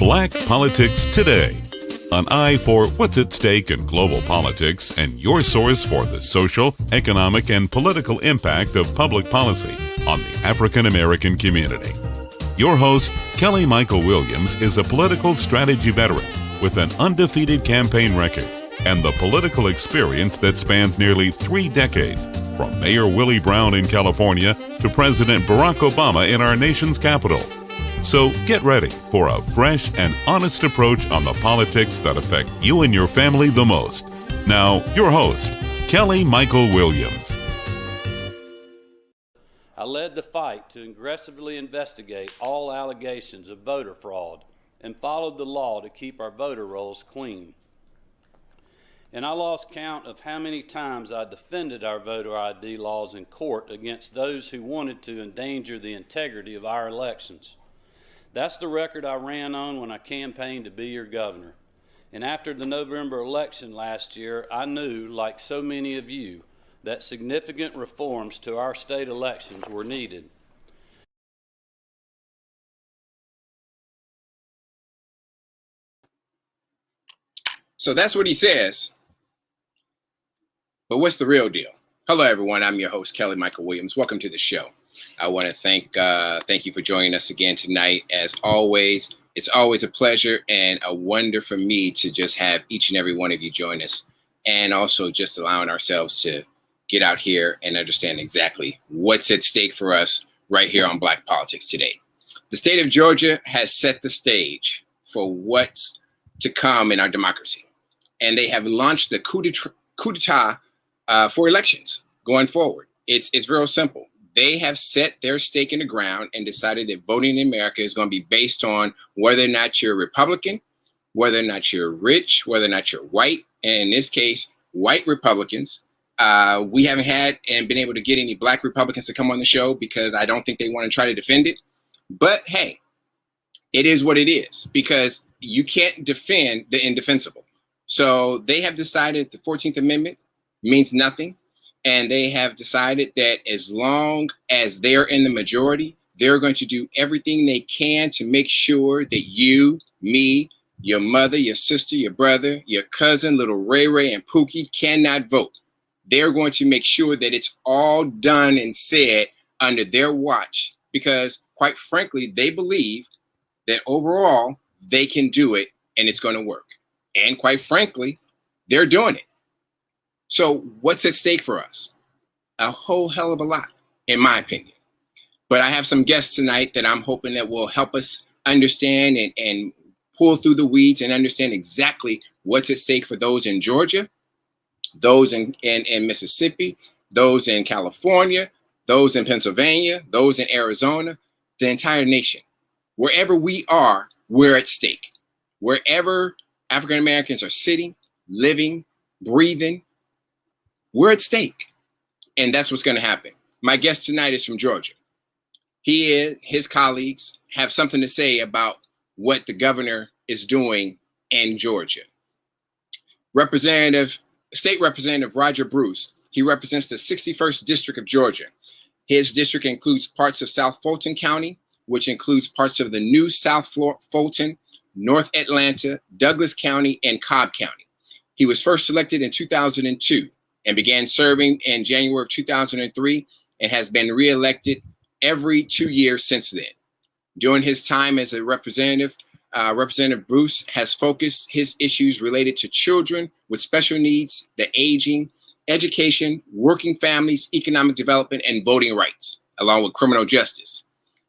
Black Politics Today. An eye for what's at stake in global politics and your source for the social, economic, and political impact of public policy on the African American community. Your host, Kelly Michael Williams, is a political strategy veteran with an undefeated campaign record and the political experience that spans nearly 3 decades, from Mayor Willie Brown in California to President Barack Obama in our nation's capital. So get ready for a fresh and honest approach on the politics that affect you and your family the most. Now, your host, Kelly Michael Williams. I led the fight to aggressively investigate all allegations of voter fraud and followed the law to keep our voter rolls clean. And I lost count of how many times I defended our voter ID laws in court against those who wanted to endanger the integrity of our elections. That's the record I ran on when I campaigned to be your governor. And after the November election last year, I knew, like so many of you, that significant reforms to our state elections were needed. So that's what he says. But what's the real deal? Hello, everyone. I'm your host, Kelly Michael Williams. Welcome to the show. I want to thank you for joining us again tonight. As always, it's always a pleasure and a wonder for me to just have each and every one of you join us, and also just allowing ourselves to get out here and understand exactly what's at stake for us right here on Black Politics Today. The state of Georgia has set the stage for what's to come in our democracy, and they have launched the coup d'etat for elections going forward. It's real simple. They have set their stake in the ground and decided that voting in America is going to be based on whether or not you're Republican, whether or not you're rich, whether or not you're white. And in this case, white Republicans. We haven't had and been able to get any black Republicans to come on the show because I don't think they want to try to defend it. But hey, it is what it is, because you can't defend the indefensible. So they have decided the 14th Amendment means nothing. And they have decided that as long as they're in the majority, they're going to do everything they can to make sure that you, me, your mother, your sister, your brother, your cousin, little Ray Ray and Pookie cannot vote. They're going to make sure that it's all done and said under their watch, because quite frankly, they believe that overall they can do it and it's going to work. And quite frankly, they're doing it. So what's at stake for us? A whole hell of a lot, in my opinion. But I have some guests tonight that I'm hoping that will help us understand and pull through the weeds and understand exactly what's at stake for those in Georgia, those in Mississippi, those in California, those in Pennsylvania, those in Arizona, the entire nation. Wherever we are, we're at stake. Wherever African Americans are sitting, living, breathing, we're at stake, and that's what's going to happen. My guest tonight is from Georgia. His colleagues have something to say about what the governor is doing in Georgia. State Representative Roger Bruce, he represents the 61st District of Georgia. His district includes parts of South Fulton County, which includes parts of the new South Fulton, North Atlanta, Douglas County, and Cobb County. He was first elected in 2002. And began serving in January of 2003 and has been reelected every 2 years since then. During his time as a representative, Representative Bruce has focused his issues related to children with special needs, the aging, education, working families, economic development, and voting rights, along with criminal justice.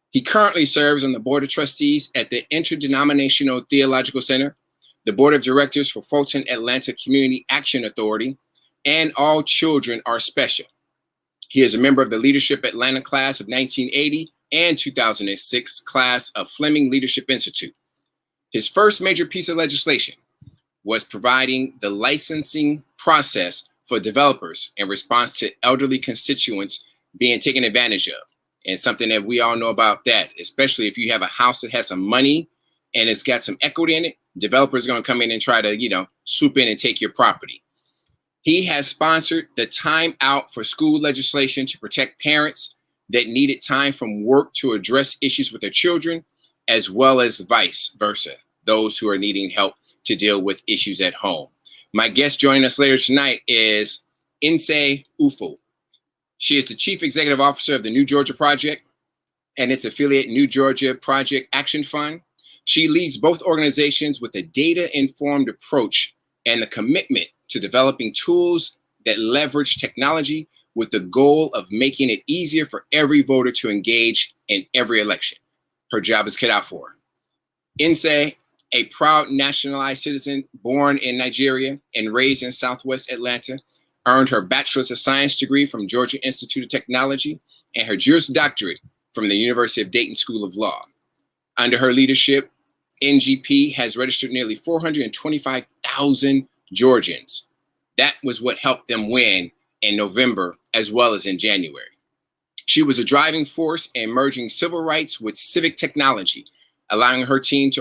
He currently serves on the Board of Trustees at the Interdenominational Theological Center, the Board of Directors for Fulton Atlanta Community Action Authority, and All Children Are Special. He is a member of the Leadership Atlanta class of 1980 and 2006 class of Fleming Leadership Institute. His first major piece of legislation was providing the licensing process for developers in response to elderly constituents being taken advantage of. And something that we all know about that, especially if you have a house that has some money and it's got some equity in it, developers are going to come in and try to, swoop in and take your property. He has sponsored the Time Out for School legislation to protect parents that needed time from work to address issues with their children, as well as vice versa. those who are needing help to deal with issues at home. My guest joining us later tonight is Nsé Ufot. She is the Chief Executive Officer of the New Georgia Project and its affiliate New Georgia Project Action Fund. She leads both organizations with a data-informed approach and the commitment to developing tools that leverage technology with the goal of making it easier for every voter to engage in every election. Her job is cut out for her. Nsé, a proud nationalized citizen born in Nigeria and raised in Southwest Atlanta, earned her Bachelor's of Science degree from Georgia Institute of Technology and her Juris Doctorate from the University of Dayton School of Law. Under her leadership, NGP has registered nearly 425,000 Georgians. That was what helped them win in November as well as in January. She was a driving force in merging civil rights with civic technology, allowing her team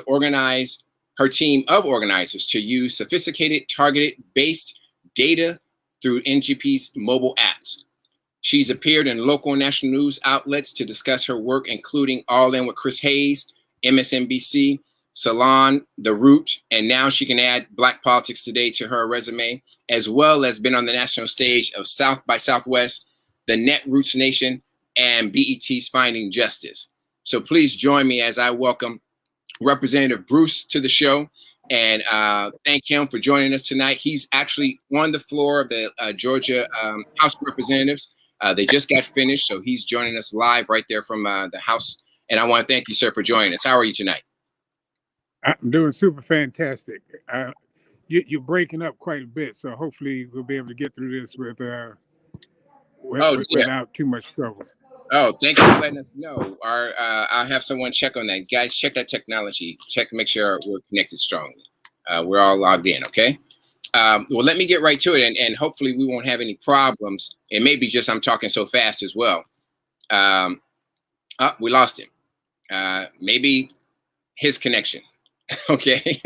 of organizers to use sophisticated, targeted-based data through NGP's mobile apps. She's appeared in local and national news outlets to discuss her work, including All In with Chris Hayes, MSNBC, Salon, The Root, and now she can add Black Politics Today to her resume, as well as been on the national stage of South by Southwest, the Net Roots Nation, and BET's Finding Justice. So please join me as I welcome Representative Bruce to the show and thank him for joining us tonight. He's actually on the floor of the Georgia House of Representatives. They just got finished, so he's joining us live right there from the House. And I want to thank you, sir, for joining us. How are you tonight? I'm doing super fantastic. You're breaking up quite a bit, so hopefully we'll be able to get through this without too much trouble. Oh, thank you for letting us know. I'll have someone check on that. Guys, check that technology. Make sure we're connected strongly. We're all logged in, okay? Well, let me get right to it, and hopefully we won't have any problems. It may be just I'm talking so fast as well. We lost him. Maybe his connection. Okay.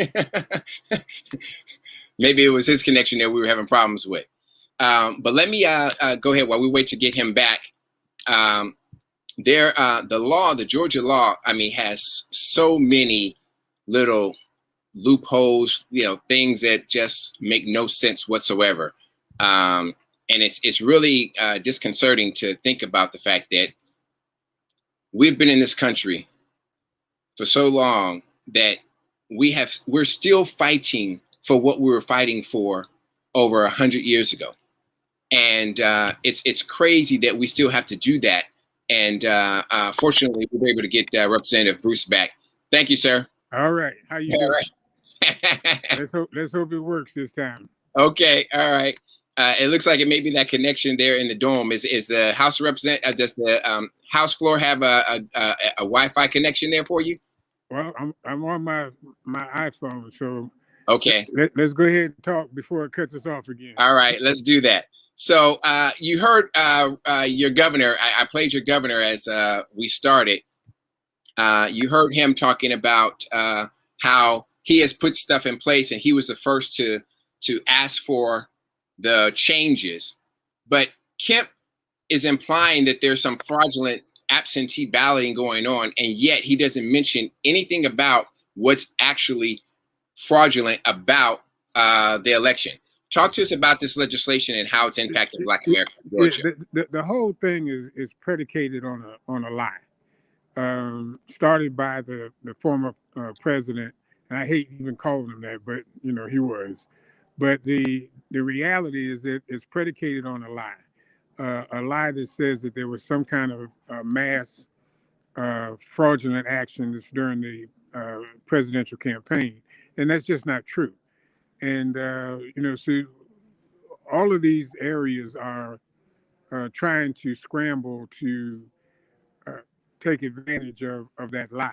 Maybe it was his connection that we were having problems with. But let me go ahead while we wait to get him back. The Georgia law, has so many little loopholes, things that just make no sense whatsoever. And it's really disconcerting to think about the fact that we've been in this country for so long that we're still fighting for what we were fighting for over 100 years ago. And it's crazy that we still have to do that. And fortunately, we were able to get Representative Bruce back. Thank you, sir. All right. How you doing? Right. Let's hope it works this time. Okay. All right. It looks like it may be that connection there in the dome. Is the House does the House floor have a Wi-Fi connection there for you? Well, I'm on my iPhone, so okay. Let's go ahead and talk before it cuts us off again. All right, let's do that. So you heard your governor. I played your governor as we started. You heard him talking about how he has put stuff in place, and he was the first to ask for the changes. But Kemp is implying that there's some fraudulent absentee balloting going on, and yet he doesn't mention anything about what's actually fraudulent about the election. Talk to us about this legislation and how it's impacted Black America in Georgia. The whole thing is predicated on a lie, started by the former president, and I hate even calling him that, but he was. But the reality is that it's predicated on a lie that says that there was some kind of mass fraudulent actions during the presidential campaign, and that's just not true. And so all of these areas are trying to scramble to take advantage of that lie.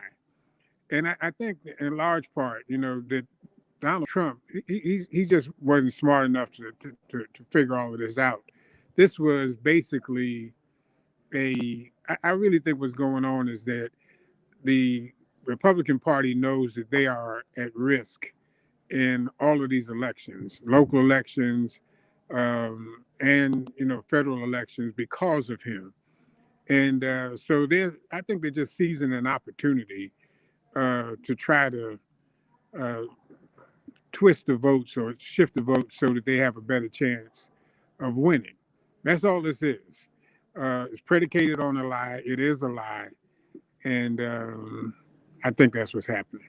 And I think in large part, that Donald Trump, he just wasn't smart enough to figure all of this out. This was basically I really think what's going on is that the Republican Party knows that they are at risk in all of these elections, local elections, and federal elections because of him. And so I think they're just seizing an opportunity to try to uh, twist the votes or shift the votes so that they have a better chance of winning. That's all this is. It's predicated on a lie. It is a lie. And I think that's what's happening.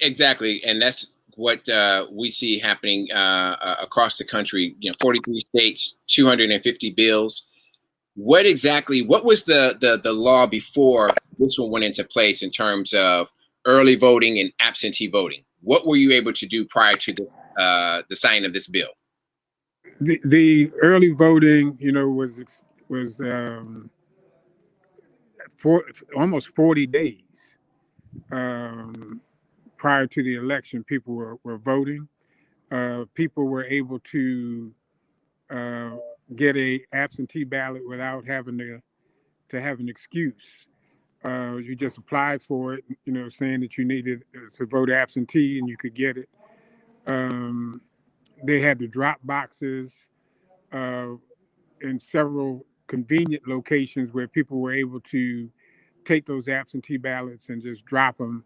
Exactly, and that's what we see happening across the country. 43 states, 250 bills. What was the law before this one went into place in terms of early voting and absentee voting? What were you able to do prior to the signing of this bill? The early voting, was for almost 40 days prior to the election. People were voting. People were able to get a absentee ballot without having to have an excuse. You just applied for it, saying that you needed to vote absentee, and you could get it. They had the drop boxes in several convenient locations where people were able to take those absentee ballots and just drop them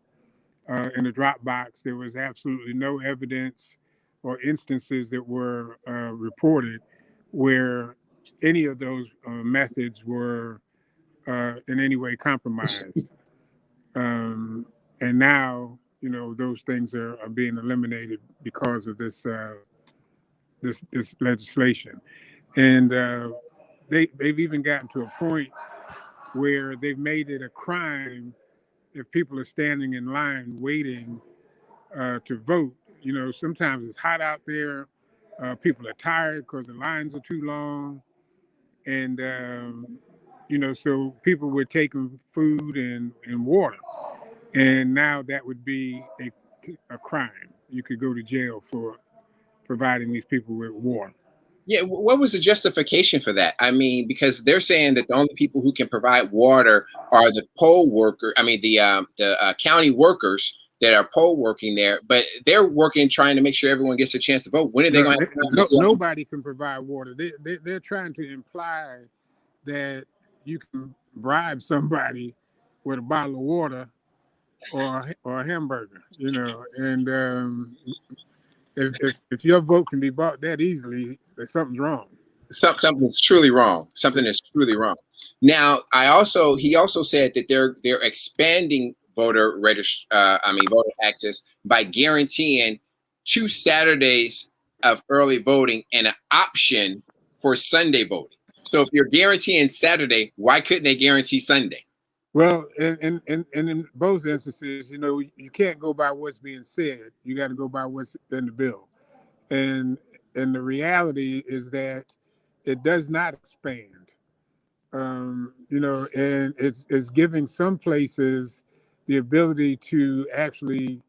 in a drop box. There was absolutely no evidence or instances that were reported where any of those methods were in any way compromised. And now, those things are being eliminated because of this this legislation. And they've even gotten to a point where they've made it a crime if people are standing in line waiting to vote. Sometimes it's hot out there. People are tired because the lines are too long. And, so people were taking food and water. And now that would be a crime. You could go to jail for providing these people with water. Yeah, what was the justification for that? I mean, because they're saying that the only people who can provide water are the poll worker. I mean, the county workers that are poll working there, but they're working trying to make sure everyone gets a chance to vote. When are they going to? Nobody can provide water. They're trying to imply that you can bribe somebody with a bottle of water or a hamburger, and if your vote can be bought that easily, something's wrong. Something's truly wrong. Something is truly wrong. Now, he also said that they're expanding voter access by guaranteeing 2 Saturdays of early voting and an option for Sunday voting. So if you're guaranteeing Saturday, why couldn't they guarantee Sunday? Well, and in both instances, you can't go by what's being said. You got to go by what's in the bill. And the reality is that it does not expand. And it's giving some places the ability to actually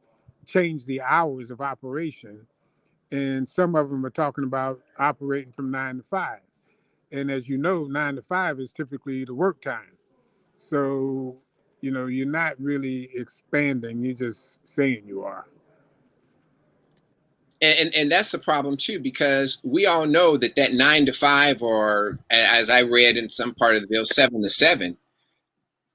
change the hours of operation. And some of them are talking about operating from 9 to 5. And as you know, 9 to 5 is typically the work time. So, you're not really expanding, you're just saying you are. And that's a problem too, because we all know that 9 to 5, or as I read in some part of the bill, 7 to 7,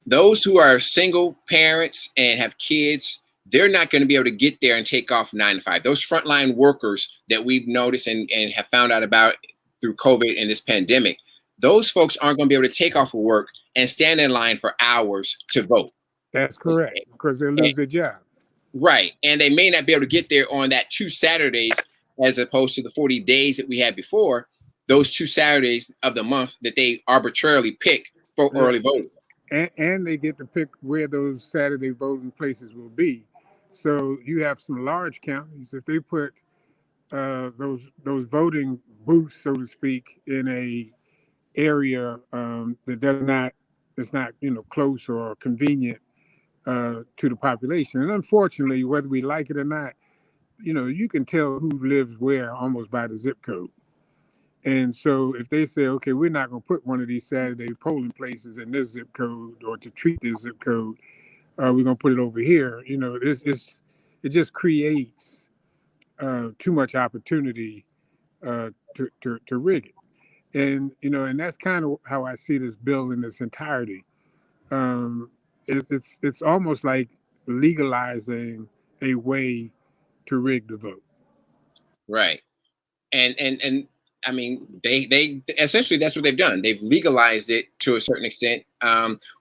those who are single parents and have kids, they're not going to be able to get there and take off 9 to 5. Those frontline workers that we've noticed and have found out about through COVID and this pandemic, those folks aren't going to be able to take off of work and stand in line for hours to vote. That's correct, because they lose their job. Right. And they may not be able to get there on that 2 Saturdays as opposed to the 40 days that we had before, those 2 Saturdays of the month that they arbitrarily pick for early voting. And they get to pick where those Saturday voting places will be. So you have some large counties, if they put those voting booths, so to speak, in a area that it's not close or convenient to the population. And unfortunately, whether we like it or not, you can tell who lives where almost by the zip code. And so if they say, okay, we're not going to put one of these Saturday polling places in this zip code or to treat this zip code, we're going to put it over here. It just creates too much opportunity to rig it. And, and that's kind of how I see this bill in its entirety. It's almost like legalizing a way to rig the vote. Right. And I mean, they essentially, that's what they've done. They've legalized it to a certain extent.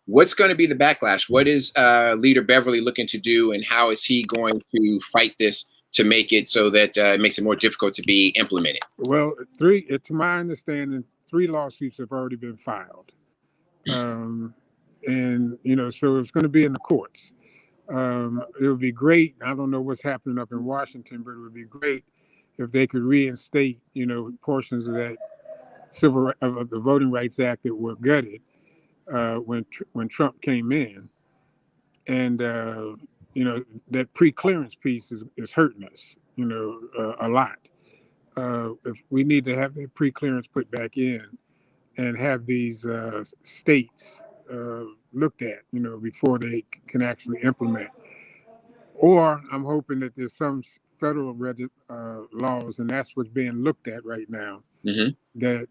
What's going to be the backlash? What is Leader Beverly looking to do, and how is he going to fight this to make it so that it makes it more difficult to be implemented? Well, to my understanding, 3 lawsuits have already been filed. And, so it's going to be in the courts. It would be great. I don't know what's happening up in Washington, but it would be great if they could reinstate, portions of that of the Voting Rights Act that were gutted when Trump came in. And, that pre-clearance piece is hurting us, a lot. If we need to have that pre-clearance put back in and have these states looked at, before they can actually implement. Or I'm hoping that there's some federal laws, and that's what's being looked at right now, that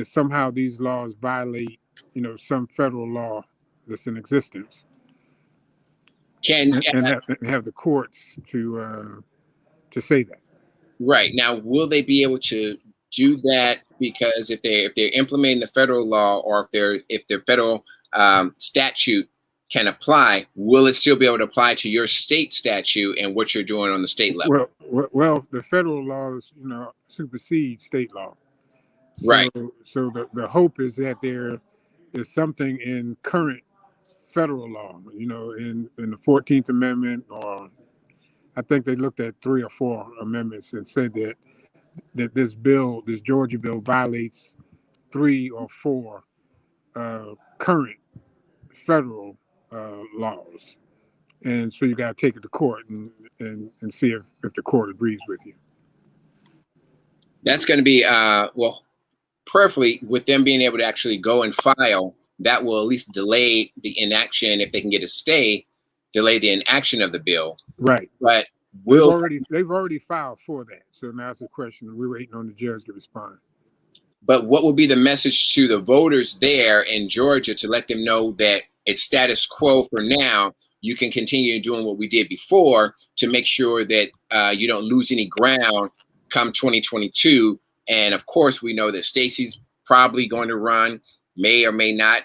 somehow these laws violate, some federal law that's in existence. And have the courts to say that. Right. Now, will they be able to do that? Because if they're implementing the federal law, or if the federal statute can apply, will it still be able to apply to your state statute and what you're doing on the state level? Well, the federal laws, supersede state law. Right. So the hope is that there is something in current federal law, in the 14th Amendment, or I think they looked at 3 or 4 amendments and said that this Georgia bill violates 3 or 4 current federal laws. And so you got to take it to court and see if the court agrees with you. That's going to be, prayerfully, with them being able to actually go and file, that will at least delay the inaction, if they can get a stay, delay the inaction of the bill. Right. But they've already filed for that. So now it's a question. We're waiting on the judge to respond. But what will be the message to the voters there in Georgia to let them know that it's status quo for now? You can continue doing what we did before to make sure that you don't lose any ground come 2022. And of course, we know that Stacey's probably going to run, may or may not,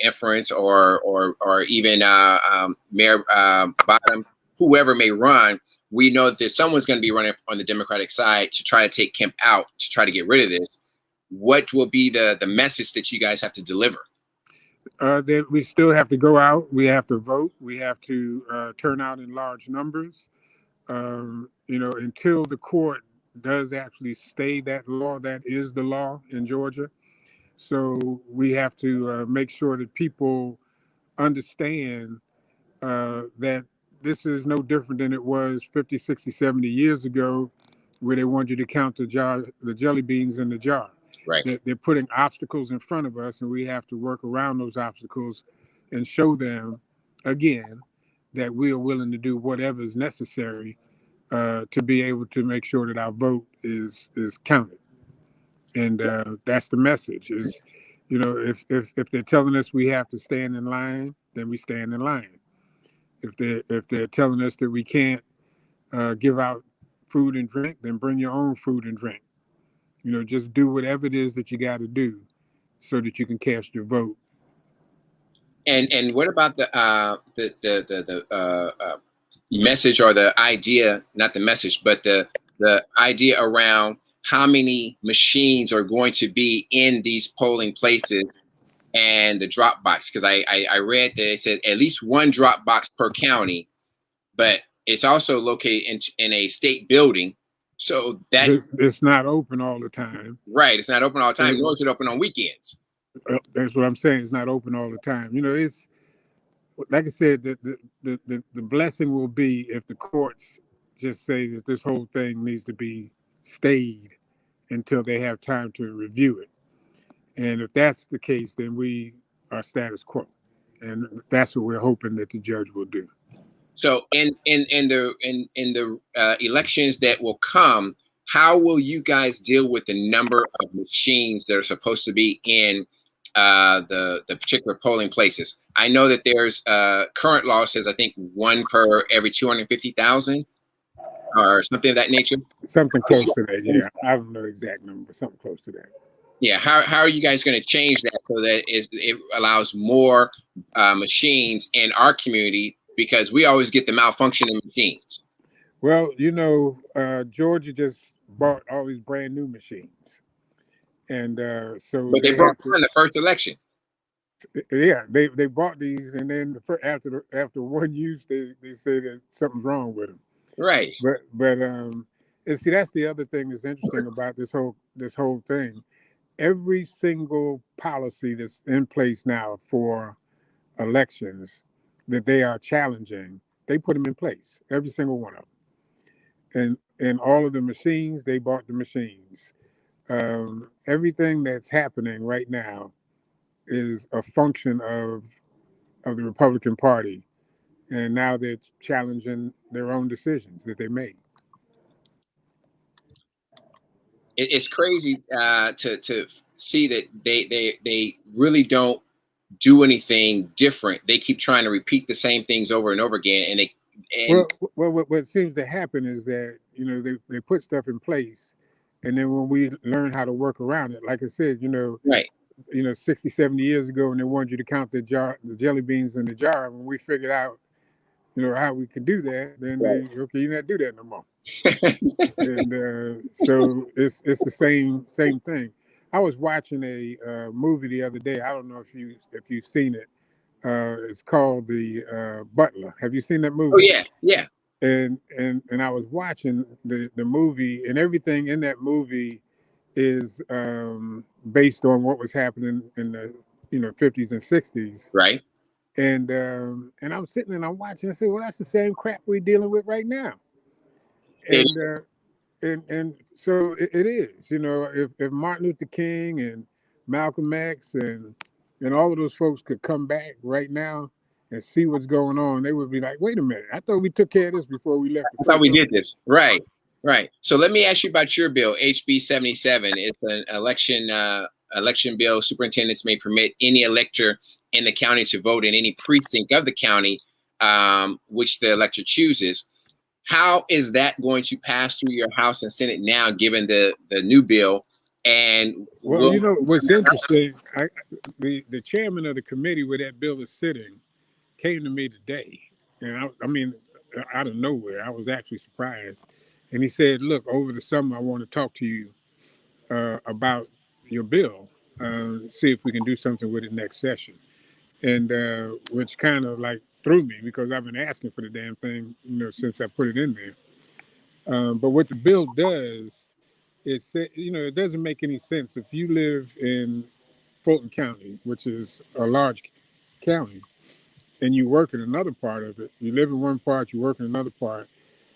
inference or even Mayor Bottoms, whoever may run. We know that someone's going to be running on the Democratic side to try to take Kemp out, to try to get rid of this. What will be the message that you guys have to deliver? That we still have to go out. We have to vote. We have to turn out in large numbers. Until the court does actually stay that law, that is the law in Georgia. So we have to make sure that people understand that this is no different than it was 50, 60, 70 years ago, where they wanted you to count the jelly beans in the jar. Right. They're putting obstacles in front of us, and we have to work around those obstacles and show them, again, that we are willing to do whatever is necessary to be able to make sure that our vote is counted. And that's the message is, if they're telling us we have to stand in line, then we stand in line. If they're telling us that we can't give out food and drink, then bring your own food and drink. Just do whatever it is that you got to do so that you can cast your vote. And what about the message, or the idea, not the message, but the idea around how many machines are going to be in these polling places and the drop box? Because I read that it said at least 1 drop box per county, but it's also located in a state building. So that it's not open all the time. Right. It's not open all the time. Nor is it open on weekends. That's what I'm saying. It's not open all the time. It's like I said, the blessing will be if the courts just say that this whole thing needs to be stayed until they have time to review it. And if that's the case, then we are status quo. And that's what we're hoping that the judge will do. So in the elections that will come, how will you guys deal with the number of machines that are supposed to be in the particular polling places. I know that there's current law says I think one per every 250,000 or something of that nature. Something close to that, yeah. I don't know the exact number, but something close to that. Yeah, how are you guys going to change that so that it allows more machines in our community, because we always get the malfunctioning machines? Well, Georgia just bought all these brand new machines, and so But they broke down the first election. Yeah, they bought these, and then after one use, they say that something's wrong with them. Right. But and see, that's the other thing that's interesting about this whole thing. Every single policy that's in place now for elections that they are challenging, they put them in place. Every single one of them, and all of the machines, they bought the machines. Everything that's happening right now is a function of the Republican Party, and now they're challenging their own decisions that they made. It's crazy to see that they really don't do anything different. They keep trying to repeat the same things over and over again, well, what seems to happen is that they put stuff in place, and then when we learn how to work around it, like I said, right. 60, 70 years ago, when they wanted you to count the jelly beans in the jar, when we figured out, how we could do that, then okay, you not do that no more. And so it's the same thing. I was watching a movie the other day. I don't know if you've seen it. It's called The Butler. Have you seen that movie? Oh yeah. And I was watching the movie, and everything in that movie is based on what was happening in the 50s and 60s. Right. And I'm sitting and I'm watching. I said, well, that's the same crap we're dealing with right now. And so it is. If Martin Luther King and Malcolm X and all of those folks could come back right now and see what's going on, they would be like, wait a minute, I thought we took care of this before we left. I thought we did this. Right. So let me ask you about your bill, HB 77. It's an election bill. Superintendents may permit any elector in the county to vote in any precinct of the county, which the elector chooses. How is that going to pass through your House and Senate now, given the new bill? And well, what's interesting, the chairman of the committee where that bill is sitting came to me today, and I mean, out of nowhere, I was actually surprised. And he said, look, over the summer, I want to talk to you about your bill, see if we can do something with it next session. And which kind of like threw me, because I've been asking for the damn thing, since I put it in there. But what the bill does, it doesn't make any sense if you live in Fulton County, which is a large county, and you work in another part of it. You live in one part, you work in another part.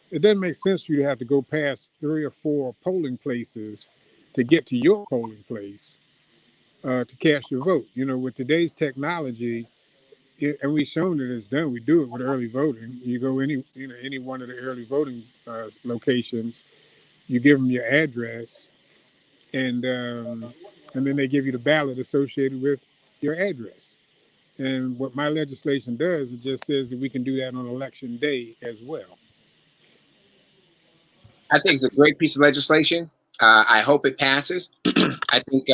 It doesn't make sense for you to have to go past 3 or 4 polling places to get to your polling place to cast your vote. With today's technology, and we've shown that it's done. We do it with early voting. You go any one of the early voting locations, you give them your address, and then they give you the ballot associated with your address. And what my legislation does, it just says that we can do that on election day as well. I think it's a great piece of legislation. I hope it passes. I think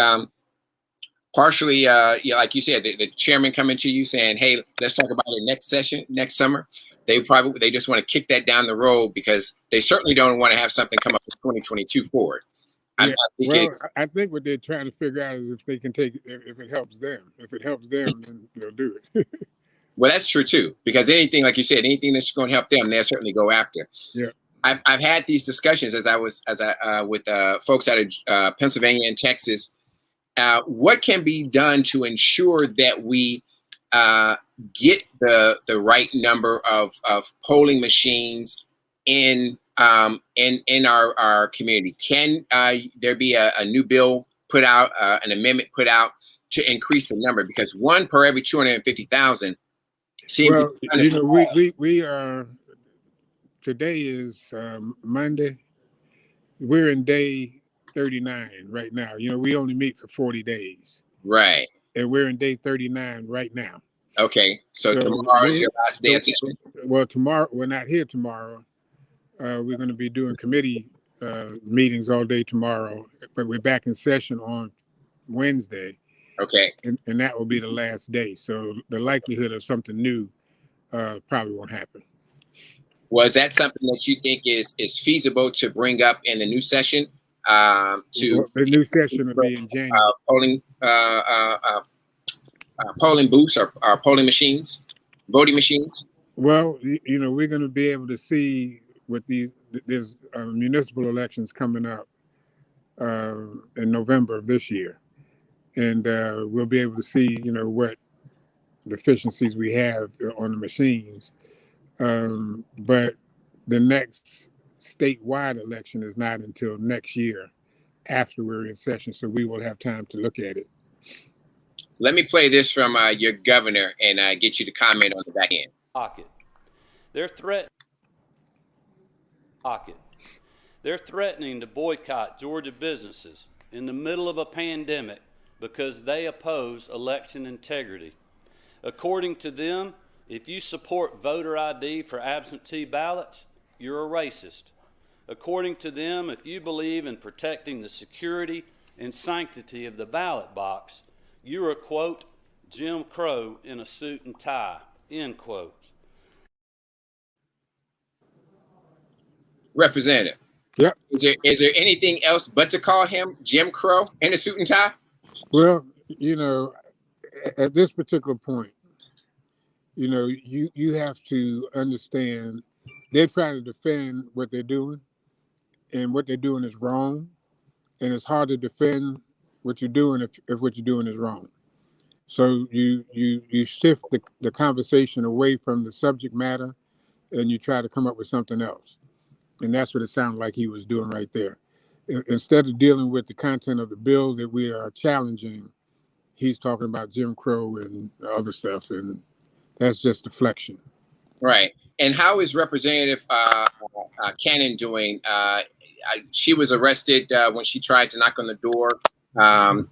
partially, like you said, the chairman coming to you saying, "Hey, let's talk about it next summer." They just want to kick that down the road, because they certainly don't want to have something come up in 2022 forward. Yeah, I think what they're trying to figure out is if they can take it, if it helps them. If it helps them, then they'll do it. Well, that's true too, because anything, like you said, anything that's going to help them, they'll certainly go after. Yeah. I've had these discussions with folks out of Pennsylvania and Texas. What can be done to ensure that we get the right number of polling machines in our community? Can there be a new bill put out, an amendment put out to increase the number? Because one per every 250,000 seems. Well, we are. Today is Monday. We're in day 39 right now. We only meet for 40 days. Right. and we're in day 39 right now. Okay, so tomorrow is your last day of session? Well, tomorrow, we're not here tomorrow. We're going to be doing committee meetings all day tomorrow, but we're back in session on Wednesday. Okay. And that will be the last day. So the likelihood of something new probably won't happen. Was that something that you think is feasible to bring up in the new session? The new session will be in January. Polling booths or polling machines, voting machines? Well, we're going to be able to see with there's municipal elections coming up in November of this year. And we'll be able to see, what deficiencies we have on the machines. But the next statewide election is not until next year after we're in session. So we will have time to look at it. Let me play this from your governor and get you to comment on the back end. They're threatening to boycott Georgia businesses in the middle of a pandemic because they oppose election integrity. According to them, if you support voter ID for absentee ballots, you're a racist. According to them, if you believe in protecting the security and sanctity of the ballot box, you're a, quote, Jim Crow in a suit and tie, end quote. Representative. Yep. Is there anything else but to call him Jim Crow in a suit and tie? Well, at this particular point, you have to understand they're trying to defend what they're doing, and what they're doing is wrong. And it's hard to defend what you're doing if what you're doing is wrong. So you shift the conversation away from the subject matter, and you try to come up with something else. And that's what it sounded like he was doing right there. Instead of dealing with the content of the bill that we are challenging, he's talking about Jim Crow and other stuff, and that's just deflection. Right. And how is Representative Cannon doing? She was arrested when she tried to knock on the door,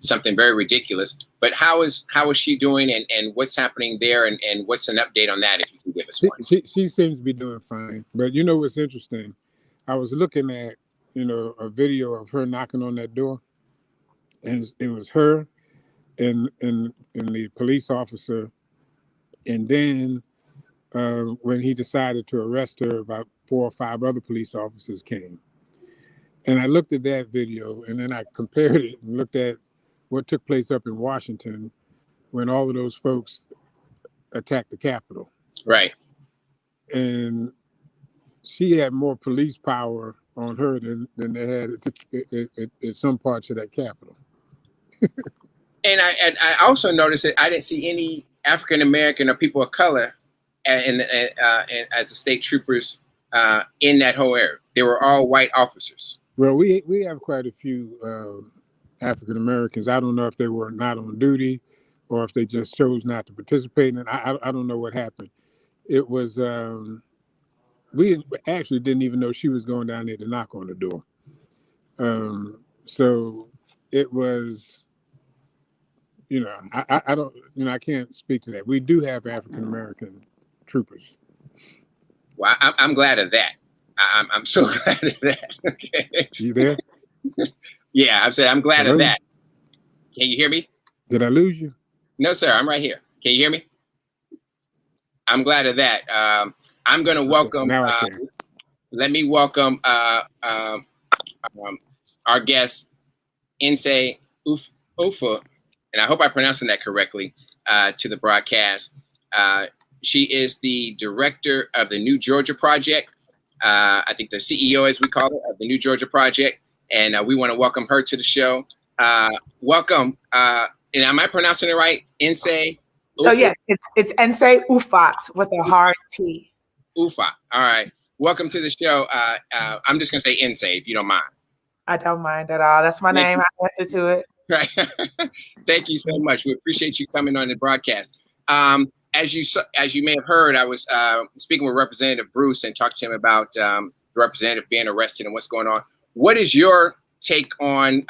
something very ridiculous. But how is she doing, and what's happening there, and what's an update on that, if you can give us one? She seems to be doing fine. But what's interesting? I was looking at, a video of her knocking on that door, and it was her and the police officer. And then when he decided to arrest her, about 4 or 5 other police officers came. And I looked at that video, and then I compared it and looked at what took place up in Washington when all of those folks attacked the Capitol. Right. And she had more police power on her than they had at some parts of that Capitol. And I also noticed that I didn't see any African American or people of color and as the state troopers in that whole area. They were all white officers. Well, we have quite a few African Americans. I don't know if they were not on duty or if they just chose not to participate. And I don't know what happened. It was we actually didn't even know she was going down there to knock on the door. So it was, I don't, I can't speak to that. We do have African American troopers. Well, I'm glad of that. I'm so glad of that. Okay. You there? Yeah, I'm glad of that. Can you hear me? Did I lose you? No, sir. I'm right here. Can you hear me? I'm glad of that. I'm going to welcome. Let me welcome our guest, Nsé Ufot, and I hope I'm pronouncing that correctly, to the broadcast. She is the director of the New Georgia Project. I think the CEO, as we call it, of the New Georgia Project. And we want to welcome her to the show. Welcome. And am I pronouncing it right? Nsé Ufot? So yes, it's Nsé Ufot with a hard T. Ufot. All right. Welcome to the show. I'm just going to say Nsé, if you don't mind. I don't mind at all. That's my name. I answer to it. Right. Thank you so much. We appreciate you coming on the broadcast. As you may have heard, I was speaking with Representative Bruce and talked to him about the representative being arrested and what's going on. What is your take on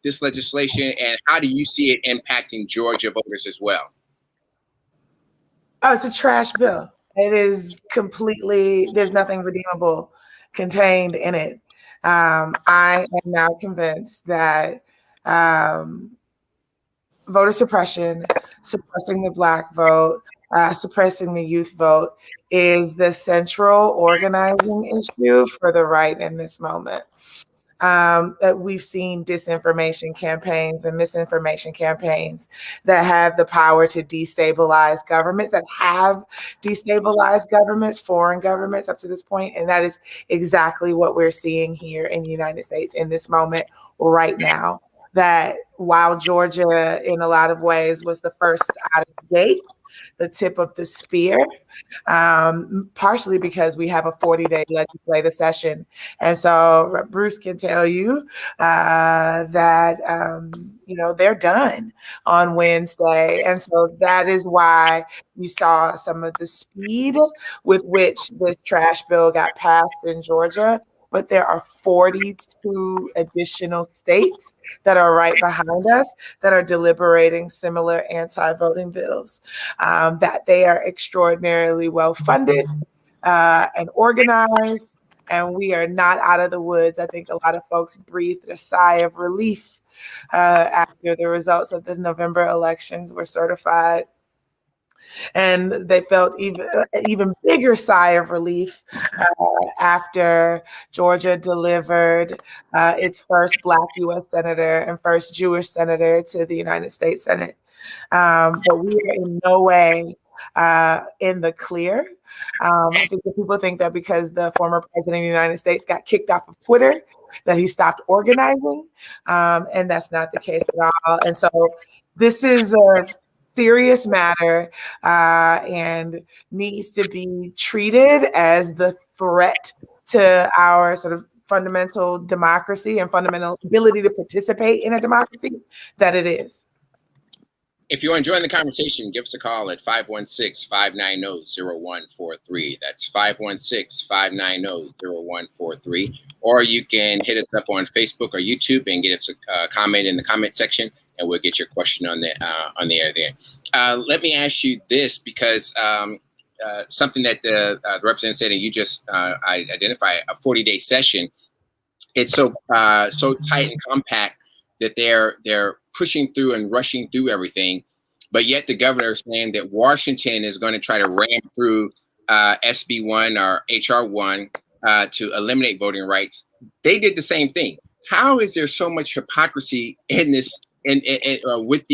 this legislation, and how do you see it impacting Georgia voters as well? Oh, it's a trash bill. It is completely, there's nothing redeemable contained in it. I am now convinced that voter suppression, suppressing the Black vote, suppressing the youth vote is the central organizing issue for the right in this moment. That we've seen disinformation campaigns and misinformation campaigns that have the power to destabilize governments, that have destabilized governments, foreign governments up to this point. And that is exactly what we're seeing here in the United States in this moment right now. That while Georgia, in a lot of ways, was the first out of the gate, the tip of the spear, partially because we have a 40-day legislative session. And so Bruce can tell you that, they're done on Wednesday. And so that is why you saw some of the speed with which this trash bill got passed in Georgia. But there are 42 additional states that are right behind us that are deliberating similar anti-voting bills, that they are extraordinarily well-funded and organized, and we are not out of the woods. I think a lot of folks breathed a sigh of relief after the results of the November elections were certified. And they felt even bigger sigh of relief after Georgia delivered its first Black U.S. senator and first Jewish senator to the United States Senate. But we are in no way in the clear. I think that people think that because the former president of the United States got kicked off of Twitter, that he stopped organizing. And that's not the case at all. And so this is a serious matter and needs to be treated as the threat to our sort of fundamental democracy and fundamental ability to participate in a democracy that it is. If you're enjoying the conversation, give us a call at 516-590-0143. That's 516-590-0143. Or you can hit us up on Facebook or YouTube and get us a comment in the comment section, and we'll get your question on the air there. Let me ask you this, because something that the representative said, and you just identified, a 40-day session. It's so tight and compact that they're pushing through and rushing through everything, but yet the governor is saying that Washington is going to try to ram through SB 1 or HR 1 to eliminate voting rights. They did the same thing. How is there so much hypocrisy in this, with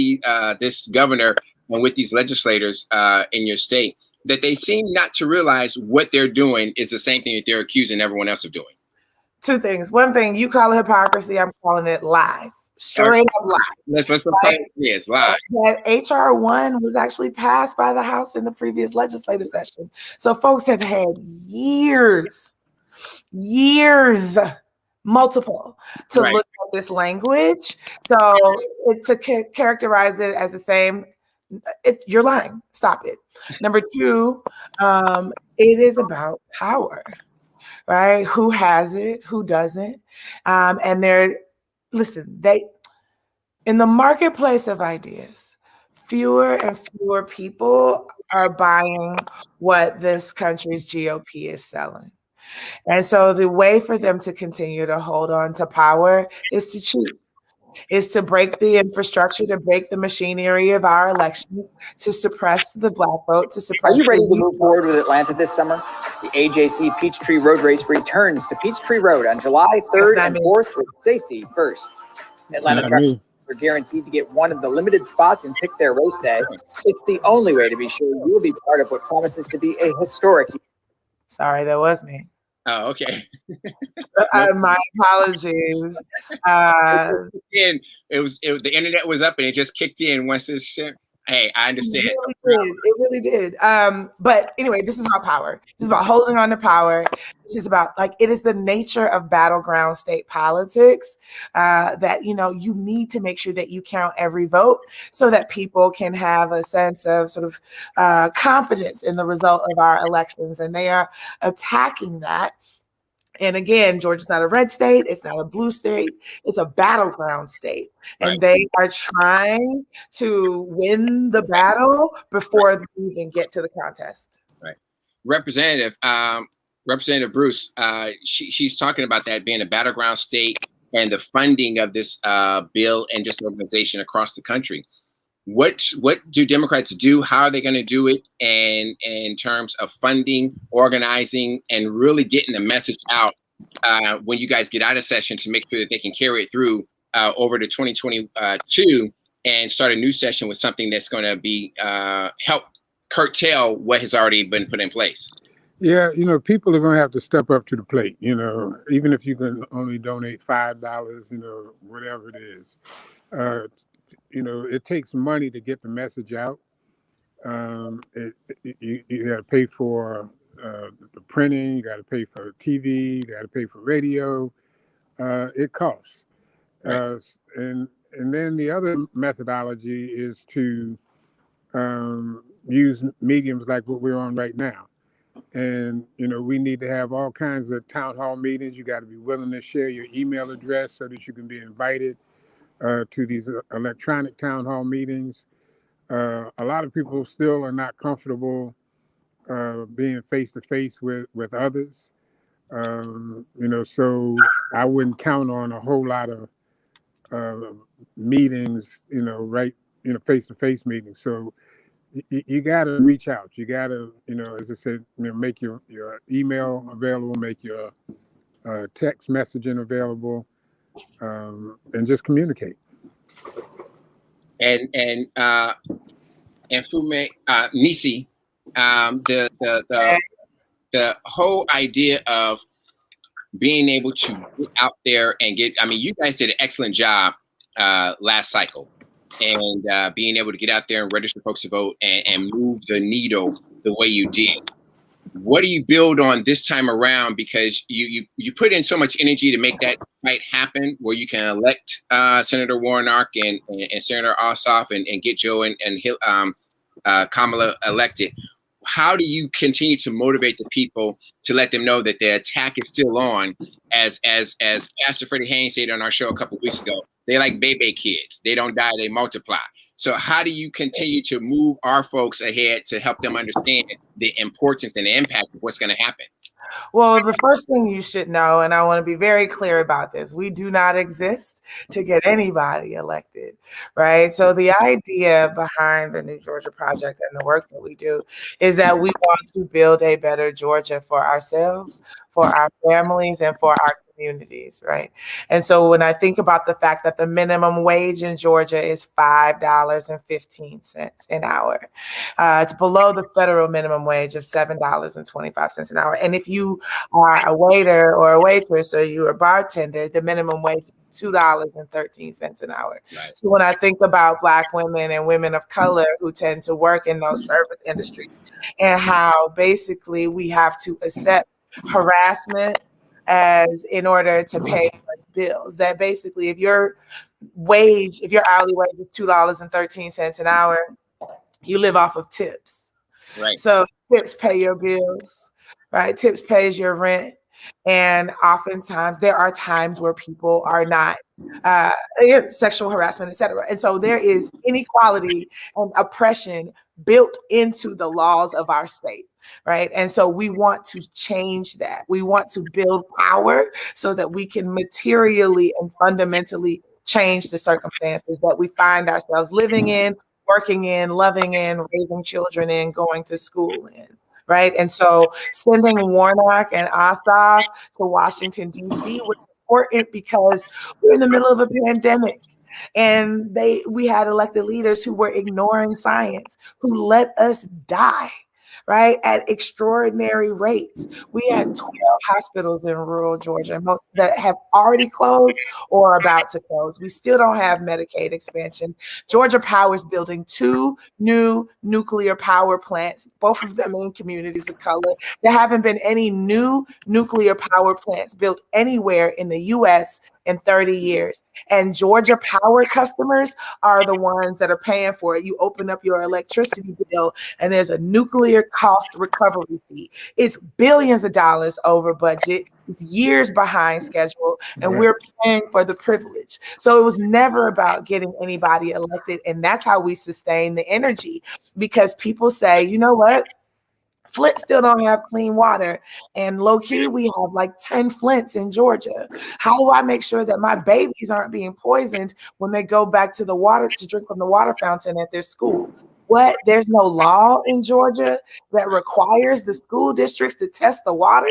this governor and with these legislators in your state, that they seem not to realize what they're doing is the same thing that they're accusing everyone else of doing? Two things. One thing, you call it hypocrisy, I'm calling it lies. Straight up lies. Let's lies. That HR 1 was actually passed by the House in the previous legislative session. So folks have had years, multiple, to look at this language. So to characterize it as the same, you're lying. Stop it. Number two, it is about power, right? Who has it? Who doesn't? And they in the marketplace of ideas, fewer and fewer people are buying what this country's GOP is selling. And so the way for them to continue to hold on to power is to cheat, is to break the infrastructure, to break the machinery of our elections, to suppress the Black vote, to suppress. Are you ready to move forward with Atlanta this summer? The AJC Peachtree Road Race returns to Peachtree Road on July 3rd and 4th with safety first. Atlanta drivers are guaranteed to get one of the limited spots and pick their race day. It's the only way to be sure you will be part of what promises to be a historic year. Sorry, that was me. Oh, okay. My apologies. It was the internet was up and it just kicked in once this shit. Hey, I understand. It really did. But anyway, this is about power. This is about holding on to power. This is about, it is the nature of battleground state politics that, you need to make sure that you count every vote so that people can have a sense of sort of confidence in the result of our elections. And they are attacking that And again, Georgia's not a red state. It's not a blue state. It's a battleground state. And Right. they are trying to win the battle before they even get to the contest. Right. Representative Bruce, she's talking about that being a battleground state and the funding of this bill and just organization across the country. What do Democrats do? How are they going to do it? And in terms of funding, organizing, and really getting the message out when you guys get out of session to make sure that they can carry it through over to 2022 and start a new session with something that's going to be help curtail what has already been put in place. Yeah, people are going to have to step up to the plate, even if you can only donate $5, whatever it is. It takes money to get the message out. You got to pay for the printing, you got to pay for TV, you got to pay for radio. It costs. Right. And then the other methodology is to use mediums like what we're on right now. And, we need to have all kinds of town hall meetings. You got to be willing to share your email address so that you can be invited to these electronic town hall meetings. A lot of people still are not comfortable being face to face with others. So I wouldn't count on a whole lot of meetings, face to face meetings. So you got to reach out. You got to, as I said, make your email available, make your text messaging available. And just communicate. And Fume Nisi, the whole idea of being able to get out there and you guys did an excellent job last cycle, and being able to get out there and register folks to vote and move the needle the way you did. What do you build on this time around? Because you put in so much energy to make that fight happen, where you can elect Senator Warnock and Senator Ossoff and get Joe and Kamala elected. How do you continue to motivate the people to let them know that the attack is still on? As Pastor Freddie Haynes said on our show a couple of weeks ago, they like baby kids. They don't die, they multiply. So how do you continue to move our folks ahead to help them understand the importance and the impact of what's going to happen? Well, the first thing you should know, and I want to be very clear about this, we do not exist to get anybody elected, right? So the idea behind the New Georgia Project and the work that we do is that we want to build a better Georgia for ourselves, for our families, and for our communities, right? And so when I think about the fact that the minimum wage in Georgia is $5.15 an hour, it's below the federal minimum wage of $7.25 an hour. And if you are a waiter or a waitress or you're a bartender, the minimum wage is $2.13 an hour. Right. So when I think about Black women and women of color who tend to work in those service industries, and how basically we have to accept harassment as in order to pay bills, that basically if your hourly wage is $2.13 an hour, you live off of tips. Right. So tips pay your bills, right? Tips pays your rent. And oftentimes there are times where people are not sexual harassment, et cetera. And so there is inequality and oppression built into the laws of our state, right? And so we want to change that. We want to build power so that we can materially and fundamentally change the circumstances that we find ourselves living in, working in, loving in, raising children in, going to school in. Right. And so sending Warnock and Ossoff to Washington, D.C. was important because we're in the middle of a pandemic. And we had elected leaders who were ignoring science, who let us die, right, at extraordinary rates. We had 12 hospitals in rural Georgia, most that have already closed or about to close. We still don't have Medicaid expansion. Georgia Power is building 2 new nuclear power plants, both of them in communities of color. There haven't been any new nuclear power plants built anywhere in the U.S. in 30 years. And Georgia Power customers are the ones that are paying for it. You open up your electricity bill and there's a nuclear cost recovery fee. It's billions of dollars over budget. It's years behind schedule, and we're paying for the privilege. So it was never about getting anybody elected, and that's how we sustain the energy, because people say, you know what? Flint still don't have clean water. And low key, we have like 10 Flints in Georgia. How do I make sure that my babies aren't being poisoned when they go back to the water to drink from the water fountain at their school? What? There's no law in Georgia that requires the school districts to test the water?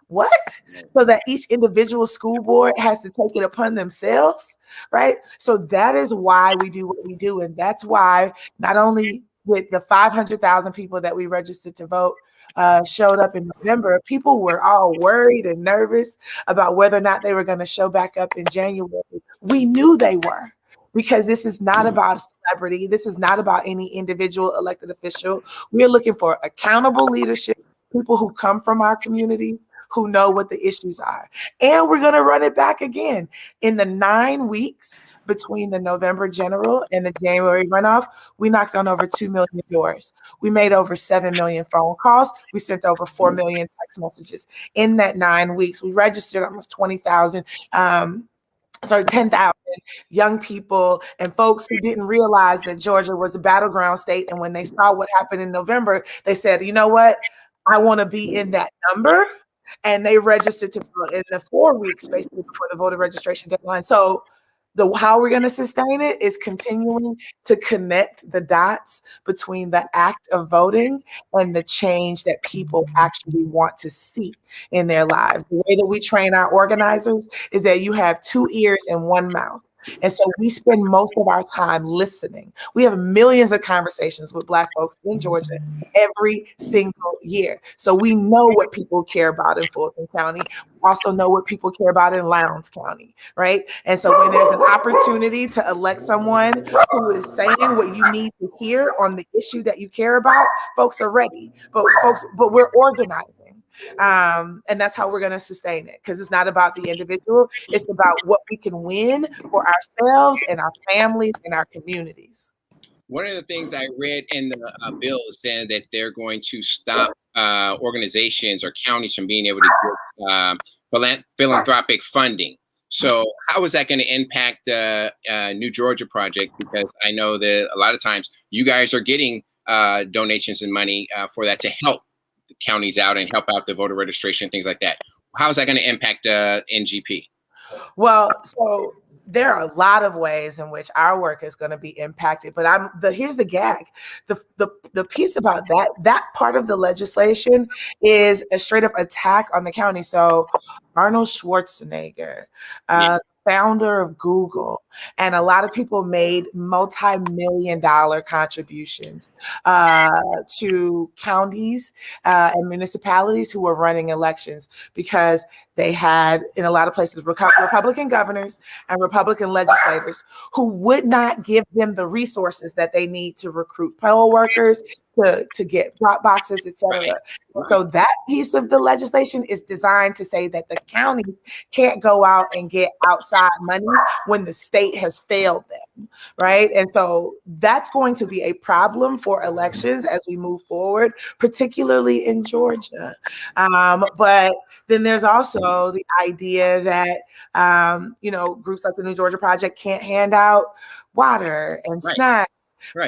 What? So that each individual school board has to take it upon themselves, right? So that is why we do what we do. And that's why not only with the 500,000 people that we registered to vote showed up in November, people were all worried and nervous about whether or not they were going to show back up in January. We knew they were, because this is not about a celebrity. This is not about any individual elected official. We're looking for accountable leadership, people who come from our communities, who know what the issues are. And we're going to run it back again. In the 9 weeks between the November general and the January runoff, we knocked on over 2 million doors. We made over 7 million phone calls. We sent over 4 million text messages. In that 9 weeks, we registered almost 10,000 young people and folks who didn't realize that Georgia was a battleground state. And when they saw what happened in November, they said, you know what? I want to be in that number. And they registered to vote in the 4 weeks basically before the voter registration deadline. So how we're going to sustain it is continuing to connect the dots between the act of voting and the change that people actually want to see in their lives. The way that we train our organizers is that you have 2 ears and 1 mouth. And so we spend most of our time listening. We have millions of conversations with Black folks in Georgia every single year. So we know what people care about in Fulton County. We also know what people care about in Lowndes County, right? And so when there's an opportunity to elect someone who is saying what you need to hear on the issue that you care about, folks are ready. But we're organizing. And that's how we're going to sustain it, because it's not about the individual. It's about what we can win for ourselves and our families and our communities. One of the things I read in the bill is saying that they're going to stop organizations or counties from being able to get philanthropic funding. So how is that going to impact the New Georgia project? Because I know that a lot of times you guys are getting donations and money for that to help the counties out and help out the voter registration, things like that. How is that going to impact NGP? Well, so there are a lot of ways in which our work is going to be impacted, but here's the gag. The piece about that part of the legislation is a straight up attack on the county. So Arnold Schwarzenegger, founder of Google, and a lot of people made multi-million-dollar contributions to counties and municipalities who were running elections, because they had, in a lot of places, Republican governors and Republican legislators who would not give them the resources that they need to recruit poll workers, to get drop boxes, et cetera. Right. So that piece of the legislation is designed to say that the county can't go out and get outside money when the state has failed them, right? And so that's going to be a problem for elections as we move forward, particularly in Georgia. But then there's also the idea that, groups like the New Georgia Project can't hand out water and snacks,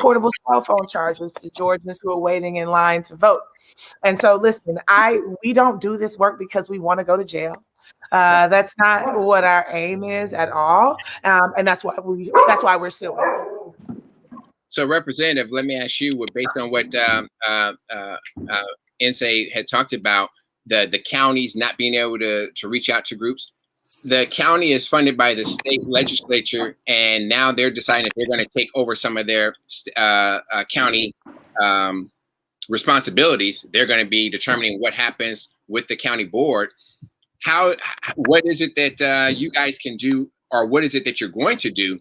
portable cell phone chargers to Georgians who are waiting in line to vote. And so, listen, we don't do this work because we want to go to jail. That's not what our aim is at all, and that's why we're suing. So, Representative, let me ask you, based on what NSA had talked about, the counties not being able to reach out to groups. The county is funded by the state legislature, and now they're deciding if they're going to take over some of their county responsibilities. They're going to be determining what happens with the county board. What is it that you guys can do, or what is it that you're going to do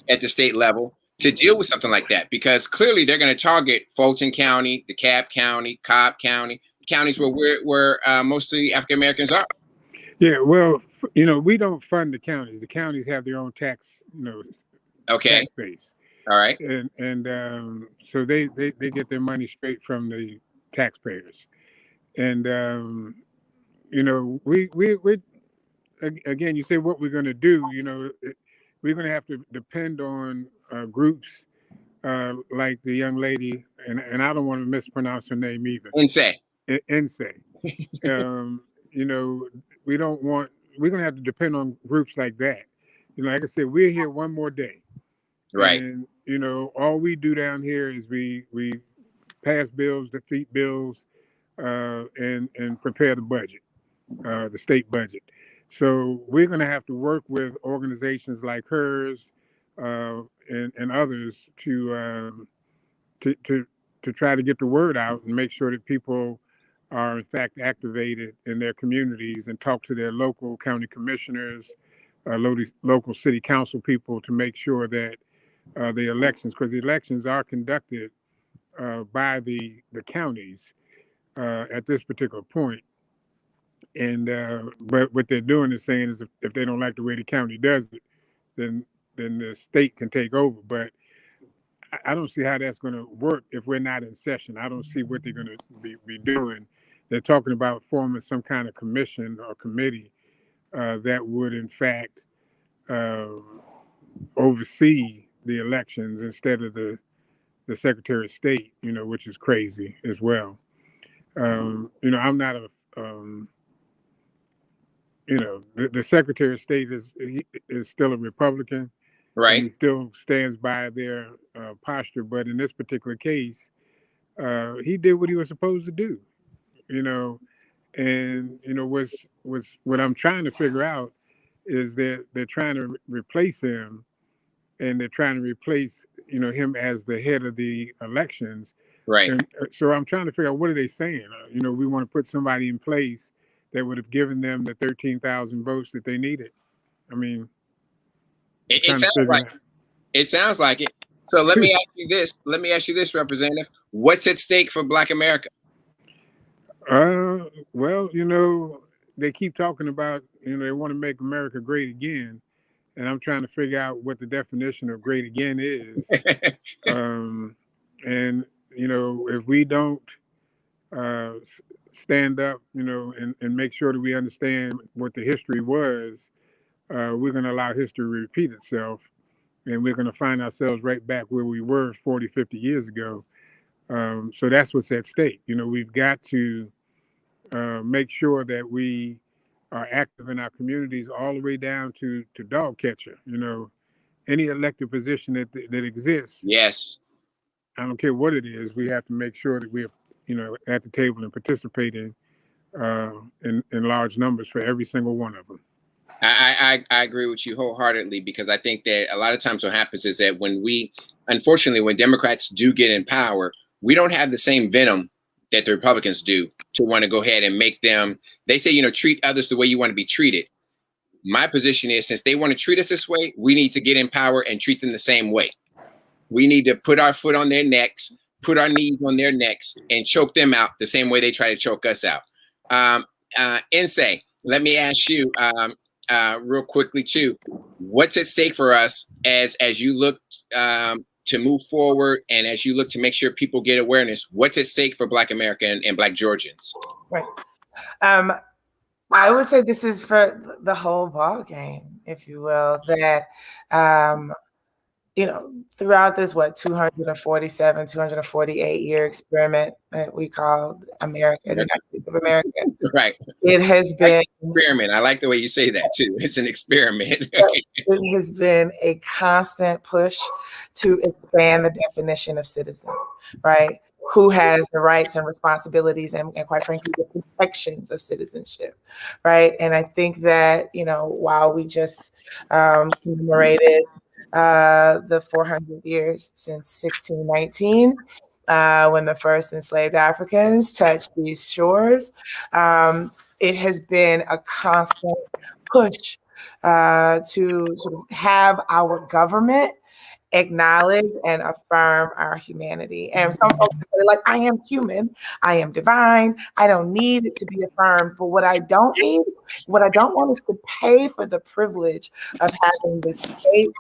at the state level to deal with something like that? Because clearly they're going to target Fulton County, DeKalb County, Cobb County, counties where most of the African Americans are. Yeah, well, we don't fund the counties. The counties have their own tax, tax base. All right. And so they get their money straight from the taxpayers. And we again, you say what we're going to do. We're going to have to depend on groups like the young lady, and I don't want to mispronounce her name either. Inse. We don't want. We're going to have to depend on groups like that. Like I said, we're here one more day. Right. And all we do down here is we pass bills, defeat bills, and prepare the budget, the state budget. So we're going to have to work with organizations like hers and others to try to get the word out and make sure that people are in fact activated in their communities and talk to their local county commissioners, local city council people to make sure that the elections, because the elections are conducted by the counties at this particular point. And but what they're doing is saying is if they don't like the way the county does it, then the state can take over. But I don't see how that's going to work if we're not in session. I don't see what they're going to be doing. They're talking about forming some kind of commission or committee that would, in fact, oversee the elections instead of the Secretary of State, which is crazy as well. I'm not a, the Secretary of State is still a Republican. Right. And he still stands by their posture. But in this particular case, he did what he was supposed to do, and, what I'm trying to figure out is that they're trying to replace him, and they're trying to replace, him as the head of the elections. Right. And so I'm trying to figure out, what are they saying? We want to put somebody in place that would have given them the 13,000 votes that they needed. I mean, it sounds like it. So let me ask you this. Let me ask you this, Representative. What's at stake for Black America? Well, they keep talking about, they want to make America great again. And I'm trying to figure out what the definition of great again is. And, if we don't stand up, and make sure that we understand what the history was, we're going to allow history to repeat itself. And we're going to find ourselves right back where we were 40, 50 years ago. So that's what's at stake. We've got to make sure that we are active in our communities all the way down to dog catcher. Any elected position that exists. Yes. I don't care what it is. We have to make sure that we're, at the table and participating in large numbers for every single one of them. I agree with you wholeheartedly, because I think that a lot of times what happens is that unfortunately, when Democrats do get in power, we don't have the same venom that the Republicans do to want to go ahead and make them, they say, treat others the way you want to be treated. My position is, since they want to treat us this way, we need to get in power and treat them the same way. We need to put our foot on their necks, put our knees on their necks, and choke them out the same way they try to choke us out. Inse, let me ask you real quickly too, what's at stake for us as you look to move forward, and as you look to make sure people get awareness? What's at stake for Black America and Black Georgians? Right. I would say this is for the whole ball game, if you will, that, throughout this, 247, 248 year experiment that we call America, the United States of America. Right. It has been an experiment. I like the way you say that too. It's an experiment. It has been a constant push to expand the definition of citizen, right? Who has the rights and responsibilities and quite frankly, the protections of citizenship, right? And I think that, while we just commemorated the 400 years since 1619, when the first enslaved Africans touched these shores, it has been a constant push to sort of have our government acknowledge and affirm our humanity. And some folks are like, I am human, I am divine, I don't need it to be affirmed. But what I don't want is to pay for the privilege of having the state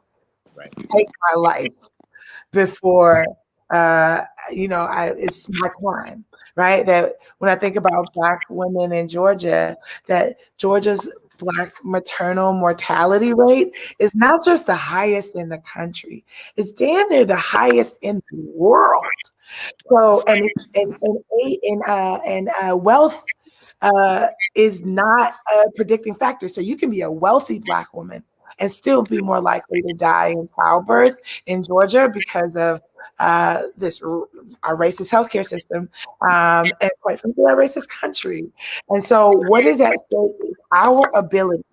take my life before it's my time, right? That when I think about Black women in Georgia, that Georgia's Black maternal mortality rate is not just the highest in the country; it's damn near the highest in the world. So, wealth is not a predicting factor. So you can be a wealthy Black woman and still be more likely to die in childbirth in Georgia because of our racist healthcare system, and quite frankly, our racist country. And so what is at stake is our ability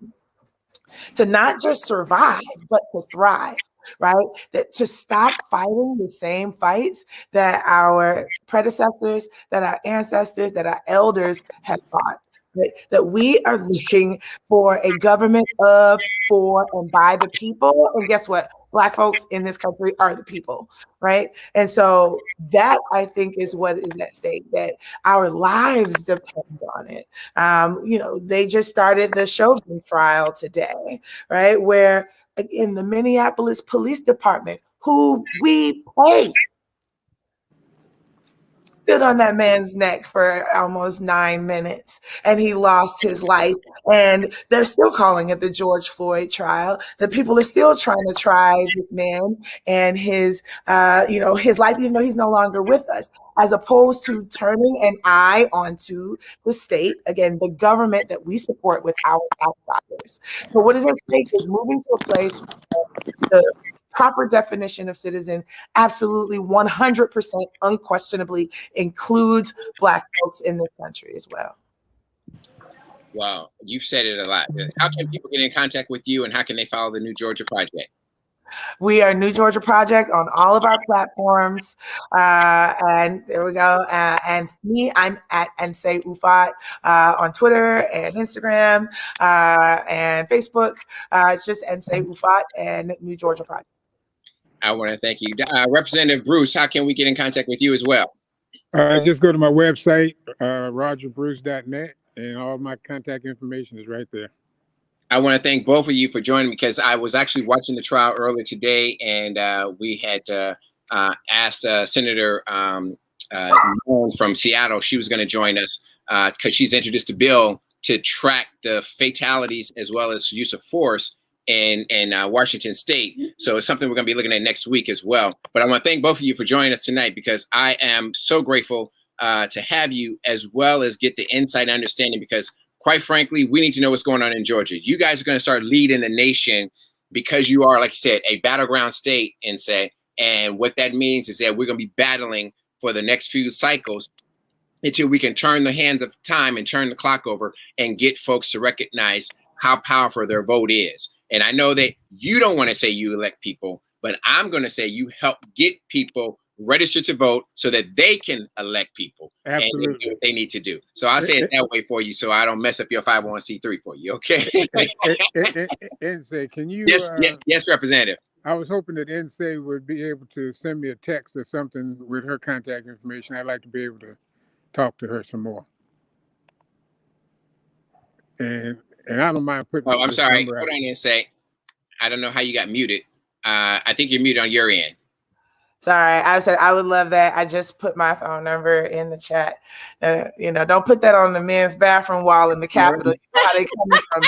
to not just survive, but to thrive, right? That to stop fighting the same fights that our predecessors, that our ancestors, that our elders have fought. Right? That we are looking for a government of, for, and by the people. And guess what? Black folks in this country are the people, right? And so that, I think, is what is at stake, that our lives depend on it. They just started the Chauvin trial today, right? Where in the Minneapolis Police Department, who we pay, stood on that man's neck for almost 9 minutes, and he lost his life. And they're still calling it the George Floyd trial. The people are still trying to try this man and his life, even though he's no longer with us, as opposed to turning an eye onto the state, again, the government that we support with our tax dollars. So what is at stake is moving to a place where the proper definition of citizen absolutely 100% unquestionably includes Black folks in this country as well. Wow, you've said it a lot. How can people get in contact with you, and how can they follow the New Georgia Project? We are New Georgia Project on all of our platforms. And there we go. And me, I'm at Nsay Ufot on Twitter and Instagram and Facebook. It's just Nsay Ufot and New Georgia Project. I want to thank you. Representative Bruce, how can we get in contact with you as well? Just go to my website, rogerbruce.net, and all my contact information is right there. I want to thank both of you for joining me, because I was actually watching the trial earlier today, and we had asked Senator from Seattle, she was going to join us because she's introduced a bill to track the fatalities as well as use of force in Washington State. So it's something we're going to be looking at next week as well. But I want to thank both of you for joining us tonight, because I am so grateful to have you, as well as get the insight and understanding, because quite frankly, we need to know what's going on in Georgia. You guys are going to start leading the nation, because you are, like you said, a battleground state, and what that means is that we're going to be battling for the next few cycles until we can turn the hands of time and turn the clock over and get folks to recognize how powerful their vote is. And I know that you don't want to say you elect people, but I'm going to say you help get people registered to vote so that they can elect people. Absolutely. And do what they need to do. So I'll say it that way for you, so I don't mess up your 501c3 for you. Okay. Nsay, can you? Yes, Representative. I was hoping that Nsay would be able to send me a text or something with her contact information. I'd like to be able to talk to her some more. And I don't mind putting. Oh, I'm sorry. Hold on, Nsay. I don't know how you got muted. I think you're muted on your end. Sorry, I said I would love that. I just put my phone number in the chat. Don't put that on the men's bathroom wall in the Capitol. You know how they coming from.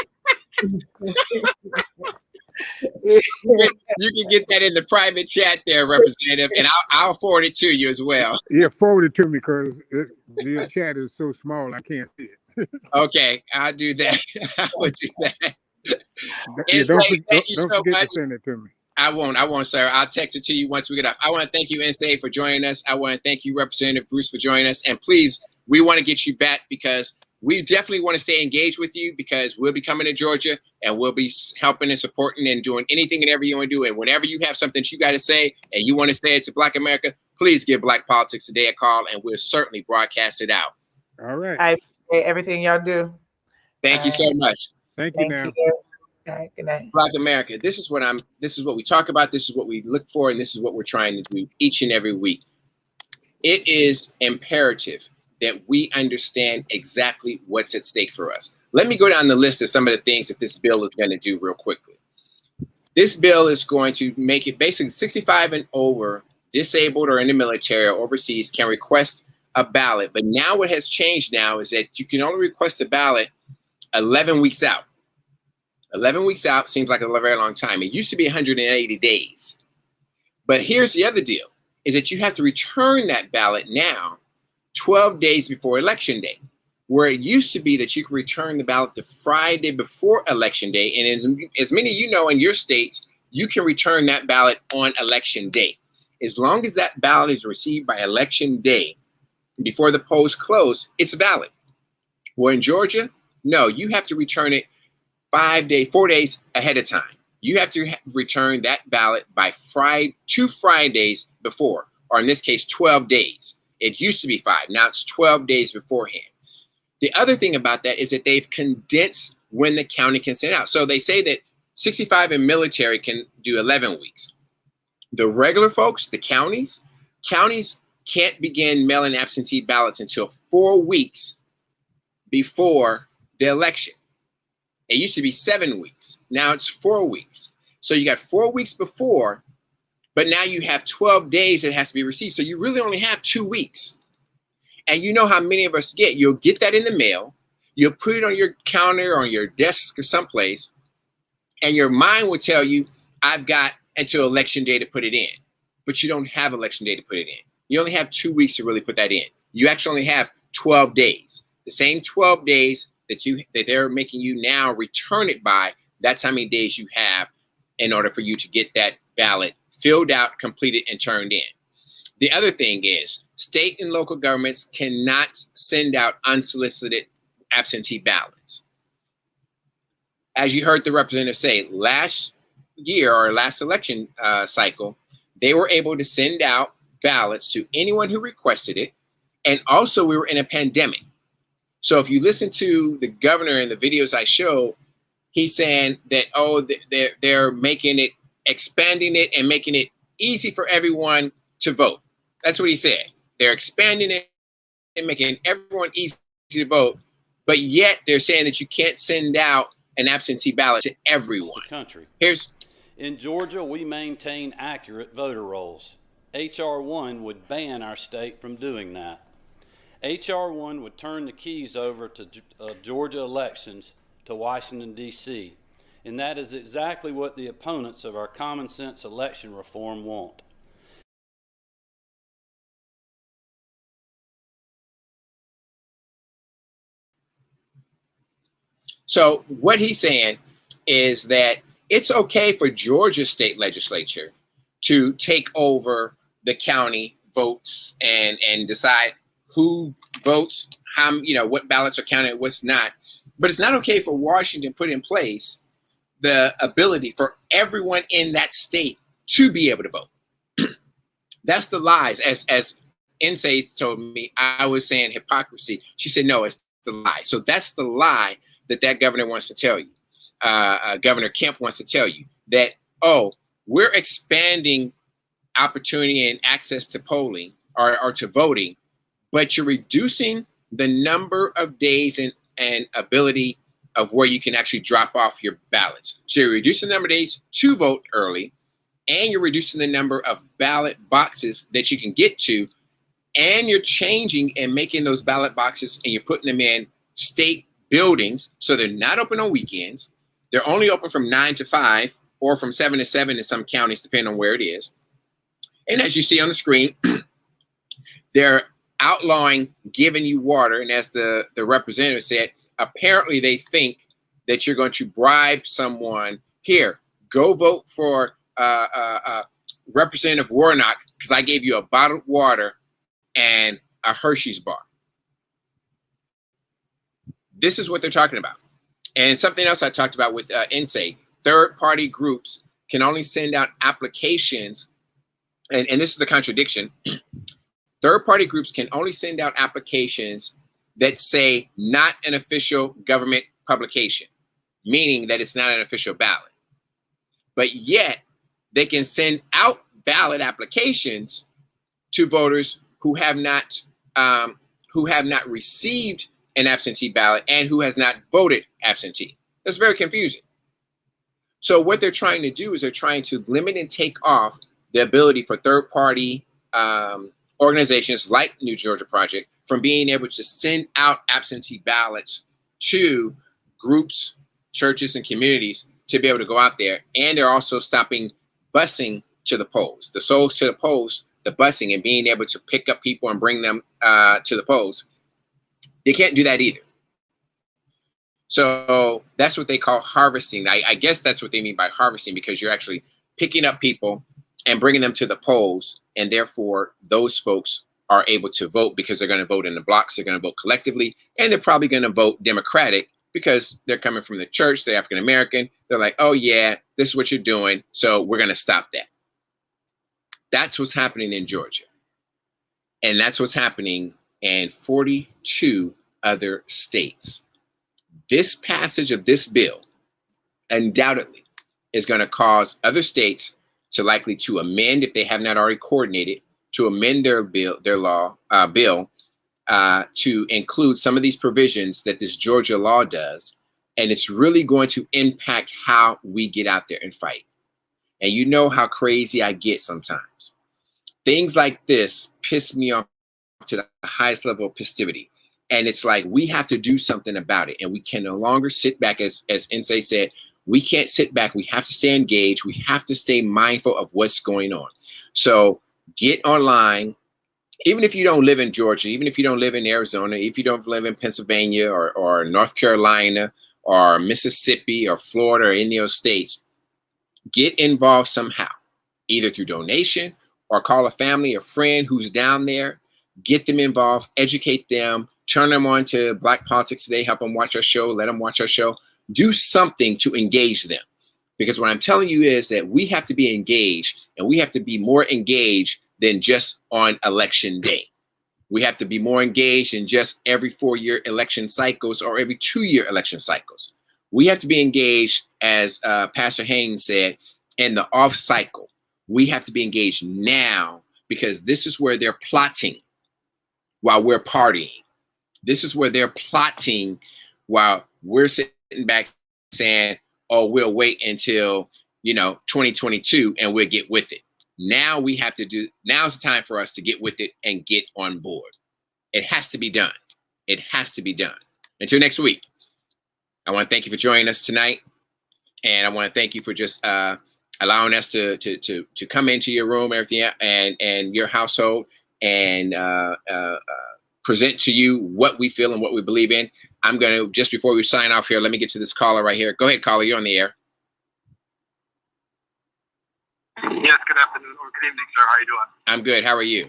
You can get that in the private chat there, Representative, and I'll forward it to you as well. Yeah, forward it to me, because the chat is so small I can't see it. Okay, I'll do that. I will do that. Don't forget to send it to me. I won't, sir. I'll text it to you once we get up. I want to thank you, Nsay, for joining us. I want to thank you, Representative Bruce, for joining us. And please, we want to get you back, because we definitely want to stay engaged with you, because we'll be coming to Georgia and we'll be helping and supporting and doing anything and everything you want to do. And whenever you have something that you got to say and you want to say it to Black America, please give Black Politics Today a call, and we'll certainly broadcast it out. All right. I appreciate everything y'all do. Thank you so much. Thank you. Now. All right, good night. Black America, this is what we talk about, this is what we look for, and this is what we're trying to do each and every week. It is imperative that we understand exactly what's at stake for us. Let me go down the list of some of the things that this bill is going to do real quickly. This bill is going to make it basically 65 and over disabled or in the military or overseas can request a ballot. But now what has changed now is that you can only request a ballot 11 weeks out. 11 weeks out seems like a very long time. It used to be 180 days. But here's the other deal, is that you have to return that ballot now 12 days before Election Day, where it used to be that you could return the ballot the Friday before Election Day. And as many of you know, in your states, you can return that ballot on Election Day. As long as that ballot is received by Election Day, before the polls close, it's valid. Well, in Georgia, no, you have to return it 4 days ahead of time. You have to return that ballot by Friday, 2 Fridays before, or in this case, 12 days. It used to be 5, now it's 12 days beforehand. The other thing about that is that they've condensed when the county can send out. So they say that 65 and military can do 11 weeks. The regular folks, the counties can't begin mailing absentee ballots until 4 weeks before the election. It used to be 7 weeks. Now it's 4 weeks. So you got 4 weeks before, but now you have 12 days that has to be received. So you really only have 2 weeks. And you know how many of us get. You'll get that in the mail. You'll put it on your counter or on your desk or someplace. And your mind will tell you, I've got until Election Day to put it in. But you don't have Election Day to put it in. You only have 2 weeks to really put that in. You actually only have 12 days. The same 12 days that they're making you now return it by, that's how many days you have in order for you to get that ballot filled out, completed, and turned in. The other thing is state and local governments cannot send out unsolicited absentee ballots. As you heard the representative say, last year or last election cycle, they were able to send out ballots to anyone who requested it. And also we were in a pandemic. So if you listen to the governor in the videos I show, he's saying that, they're making it, expanding it and making it easy for everyone to vote. That's what he said. They're expanding it and making everyone easy to vote, but yet they're saying that you can't send out an absentee ballot to everyone. Country. In Georgia, we maintain accurate voter rolls. H.R. 1 would ban our state from doing that. H.R. 1 would turn the keys over to Georgia elections to Washington, D.C., and that is exactly what the opponents of our common sense election reform want. So what he's saying is that it's okay for Georgia State Legislature to take over the county votes and decide who votes, how, what ballots are counted, what's not. But it's not okay for Washington to put in place the ability for everyone in that state to be able to vote. That's the lies. As Insay told me, I was saying hypocrisy. She said, no, it's the lie. So that's the lie that governor wants to tell you. Governor Kemp wants to tell you that, we're expanding opportunity and access to polling or to voting, but you're reducing the number of days and ability of where you can actually drop off your ballots. So you're reducing the number of days to vote early, and you're reducing the number of ballot boxes that you can get to, and you're changing and making those ballot boxes and you're putting them in state buildings. So they're not open on weekends. They're only open from 9 to 5 or from 7 to 7 in some counties, depending on where it is. And as you see on the screen, they're outlawing giving you water. And as the representative said, apparently they think that you're going to bribe someone. Here, go vote for Representative Warnock because I gave you a bottled water and a Hershey's bar. This is what they're talking about. And something else I talked about with Insay, third-party groups can only send out applications, and this is the contradiction. Third-party groups can only send out applications that say not an official government publication, meaning that it's not an official ballot. But yet, they can send out ballot applications to voters who have not received an absentee ballot and who has not voted absentee. That's very confusing. So what they're trying to do is they're trying to limit and take off the ability for third-party organizations like New Georgia Project from being able to send out absentee ballots to groups, churches, and communities to be able to go out there. And they're also stopping busing to the polls, the souls to the polls, the busing, and being able to pick up people and bring them to the polls. They can't do that either. So that's what they call harvesting. I guess that's what they mean by harvesting, because you're actually picking up people and bringing them to the polls, and therefore those folks are able to vote because they're going to vote in the blocks, they're going to vote collectively, and they're probably going to vote Democratic because they're coming from the church, they're African American, they're like, oh yeah, this is what you're doing, so we're going to stop that. That's what's happening in Georgia. And that's what's happening in 42 other states. This passage of this bill undoubtedly is going to cause other states to likely to amend, if they have not already coordinated, to amend their bill, to include some of these provisions that this Georgia law does. And it's really going to impact how we get out there and fight. And you know how crazy I get sometimes. Things like this piss me off to the highest level of festivity. And it's like, we have to do something about it. And we can no longer sit back, as Nsé said, we can't sit back. We have to stay engaged. We have to stay mindful of what's going on. So get online. Even if you don't live in Georgia, even if you don't live in Arizona, if you don't live in Pennsylvania or North Carolina or Mississippi or Florida or any of those states, get involved somehow, either through donation or call a family or friend who's down there, get them involved, educate them, turn them on to Black Politics Today, help them watch our show, let them watch our show, do something to engage them. Because what I'm telling you is that we have to be engaged, and we have to be more engaged than just on election day. We have to be more engaged in just every 4-year election cycles or every 2-year election cycles. We have to be engaged, as Pastor Haynes said, in the off cycle. We have to be engaged now, because this is where they're plotting while we're partying. This is where they're plotting while we're sitting back saying, oh, we'll wait until, 2022 and we'll get with it. Now we have to now's the time for us to get with it and get on board. It has to be done. It has to be done. Until next week, I want to thank you for joining us tonight. And I want to thank you for just allowing us to come into your room, everything, and your household, and present to you what we feel and what we believe in. I'm going to, just before we sign off here, let me get to this caller right here. Go ahead, caller. You're on the air. Yes, good afternoon or good evening, sir. How are you doing? I'm good. How are you?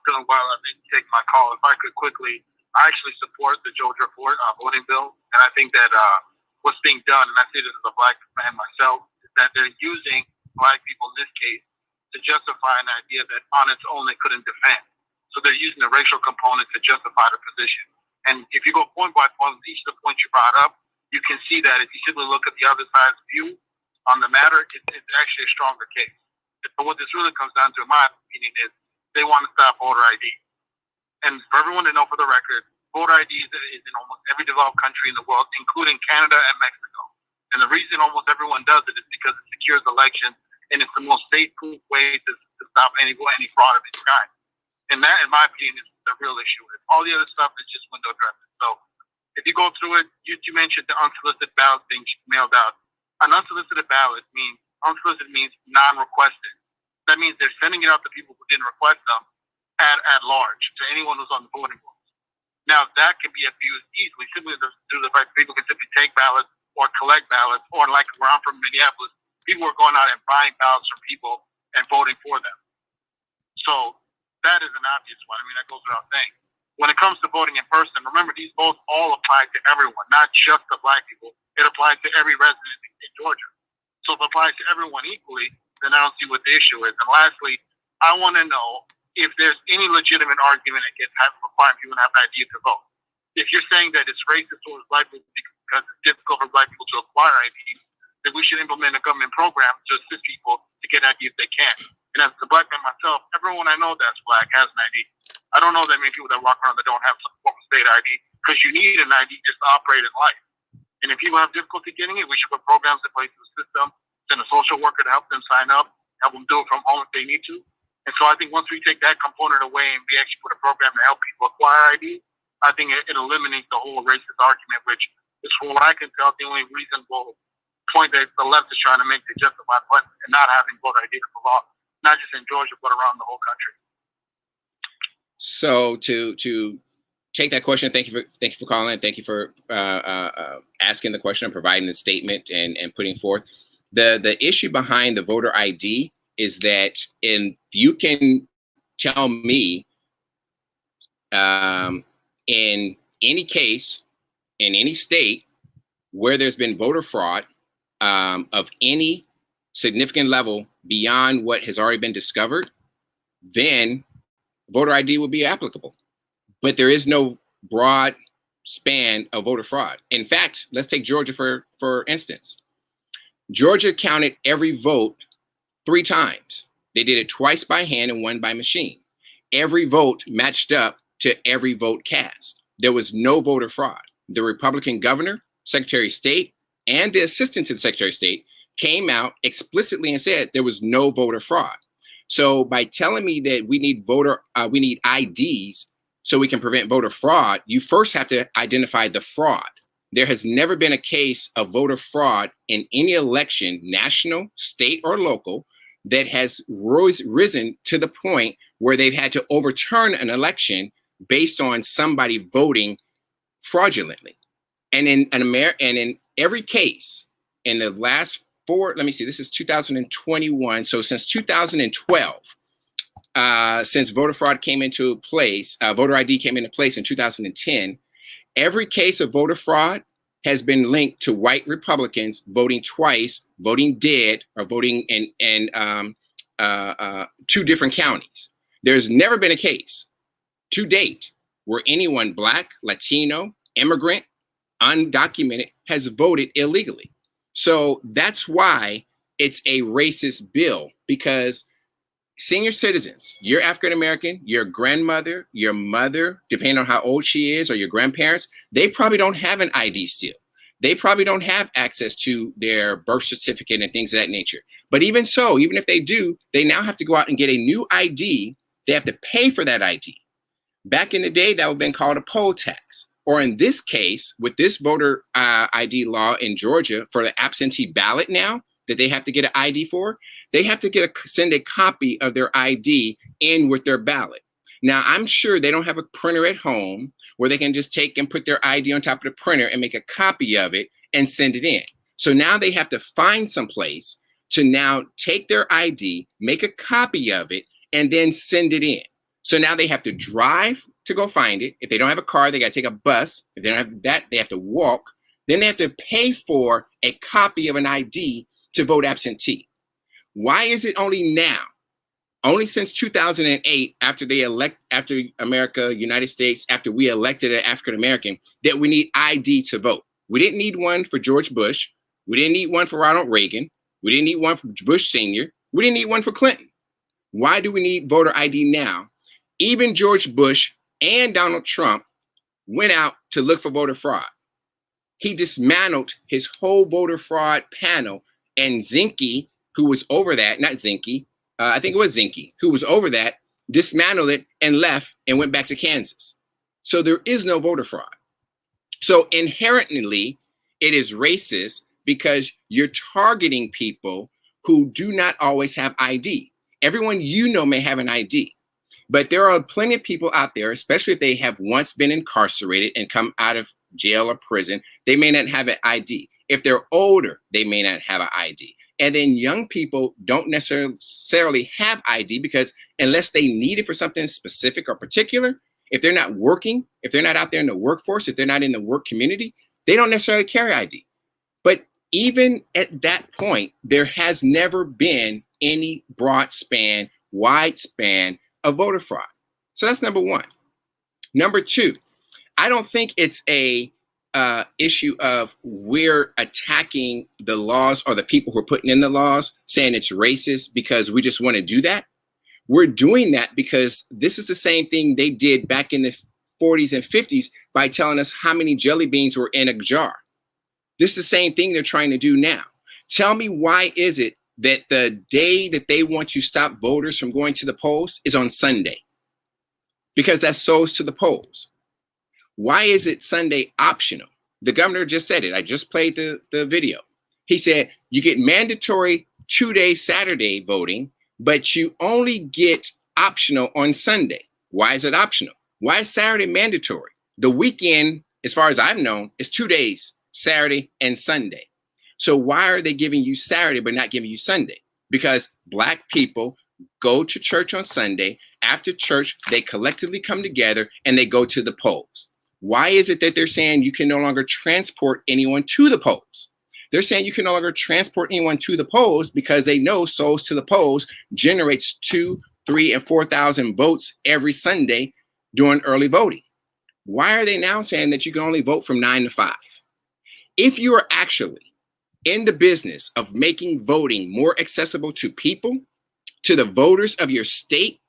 Feeling well. I think take my call. If I could quickly, I actually support the Georgia voting bill, and I think that what's being done, and I see this as a Black man myself, is that they're using Black people in this case to justify an idea that on its own they couldn't defend. So they're using the racial component to justify the position. And if you go point by point, each of the points you brought up, you can see that if you simply look at the other side's view on the matter, it's actually a stronger case. But what this really comes down to, in my opinion, is they want to stop voter ID. And for everyone to know, for the record, voter ID is in almost every developed country in the world, including Canada and Mexico. And the reason almost everyone does it is because it secures elections, and it's the most safe-proof way to stop any fraud of any kind. And that, in my opinion, is the real issue. All the other stuff is just window dressing. So if you go through it, you mentioned the unsolicited ballot being mailed out. An unsolicited ballot means non-requested. That means they're sending it out to people who didn't request them at large, to anyone who's on the voting rolls. Now, that can be abused easily, simply through the fact that people can simply take ballots or collect ballots, or like where I'm from, Minneapolis, people are going out and buying ballots from people and voting for them. So that is an obvious one. I mean, that goes without saying. When it comes to voting in person, remember, these votes all apply to everyone, not just the Black people. It applies to every resident in Georgia. So if it applies to everyone equally, then I don't see what the issue is. And lastly, I want to know if there's any legitimate argument against requiring people to have an ID to vote. If you're saying that it's racist towards Black people because it's difficult for Black people to acquire IDs, then we should implement a government program to assist people to get ID if they can. And as a Black man myself, everyone I know that's Black has an ID. I don't know that many people that walk around that don't have some form of state ID, because you need an ID just to operate in life. And if people have difficulty getting it, we should put programs in place to assist them send a social worker to help them sign up, help them do it from home if they need to. And so I think once we take that component away and we actually put a program to help people acquire ID, I think it eliminates the whole racist argument, which is, from what I can tell, the only reasonable point that the left is trying to make to justify voting and not having voter ID for law, not just in Georgia, but around the whole country. So to take that question, thank you for calling. Thank you for asking the question and providing the statement and putting forth. The issue behind the voter ID is that you can tell me in any case, in any state where there's been voter fraud of any significant level beyond what has already been discovered, then voter ID will be applicable. But there is no broad span of voter fraud. In fact, let's take Georgia for instance. Georgia counted every vote 3 times. They did it twice by hand and 1 by machine. Every vote matched up to every vote cast. There was no voter fraud. The Republican governor, Secretary of State, and the assistant to the Secretary of State came out explicitly and said there was no voter fraud. So by telling me that we need IDs so we can prevent voter fraud, you first have to identify the fraud. There has never been a case of voter fraud in any election, national, state, or local, that has risen to the point where they've had to overturn an election based on somebody voting fraudulently. And in every case, in the last 4, let me see, this is 2021. So since 2012, since voter fraud came into place, voter ID came into place in 2010, every case of voter fraud has been linked to white Republicans voting twice, voting dead, or voting in 2 different counties. There's never been a case to date where anyone Black, Latino, immigrant, undocumented has voted illegally. So that's why it's a racist bill, because senior citizens, you're African American, your grandmother, your mother, depending on how old she is, or your grandparents, they probably don't have an ID still. They probably don't have access to their birth certificate and things of that nature. But even so, even if they do, they now have to go out and get a new ID. They have to pay for that ID. Back in the day, that would have been called a poll tax. Or in this case, with this voter ID law in Georgia for the absentee ballot now, that they have to get an ID for, they have to send a copy of their ID in with their ballot. Now, I'm sure they don't have a printer at home where they can just take and put their ID on top of the printer and make a copy of it and send it in. So now they have to find some place to now take their ID, make a copy of it, and then send it in. So now they have to drive to go find it. If they don't have a car, they got to take a bus. If they don't have that, they have to walk. Then they have to pay for a copy of an ID to vote absentee. Why is it only now, only since 2008, after America, United States, after we elected an African American, that we need ID to vote? We didn't need one for George Bush. We didn't need one for Ronald Reagan. We didn't need one for Bush Sr. We didn't need one for Clinton. Why do we need voter ID now? Even George Bush and Donald Trump went out to look for voter fraud. He dismantled his whole voter fraud panel, and Zinke, who was over that, not Zinke, I think it was Zinke, who was over that, dismantled it and left and went back to Kansas. So there is no voter fraud. So inherently, it is racist because you're targeting people who do not always have ID. Everyone you know may have an ID. But there are plenty of people out there, especially if they have once been incarcerated and come out of jail or prison, they may not have an ID. If they're older, they may not have an ID. And then young people don't necessarily have ID because unless they need it for something specific or particular, if they're not working, if they're not out there in the workforce, if they're not in the work community, they don't necessarily carry ID. But even at that point, there has never been any broad span, wide span of voter fraud. So that's number one. Number two, I don't think it's a issue of we're attacking the laws or the people who are putting in the laws, saying it's racist because we just want to do that. We're doing that because this is the same thing they did back in the 40s and 50s by telling us how many jelly beans were in a jar. This is the same thing they're trying to do now. Tell me, why is it that the day that they want to stop voters from going to the polls is on Sunday? Because that sows to the polls. Why is it Sunday optional? The governor just said it. I just played the video. He said you get mandatory 2-day Saturday voting, but you only get optional on Sunday. Why is it optional? Why is Saturday mandatory? The weekend, as far as I've known, is 2 days, Saturday and Sunday. So why are they giving you Saturday but not giving you Sunday? Because Black people go to church on Sunday. After church, they collectively come together and they go to the polls. Why is it that they're saying you can no longer transport anyone to the polls? They're saying you can no longer transport anyone to the polls because they know souls to the polls generates 2,000, 3,000, and 4,000 votes every Sunday during early voting. Why are they now saying that you can only vote from 9 to 5? If you are actually in the business of making voting more accessible to people, to the voters of your state,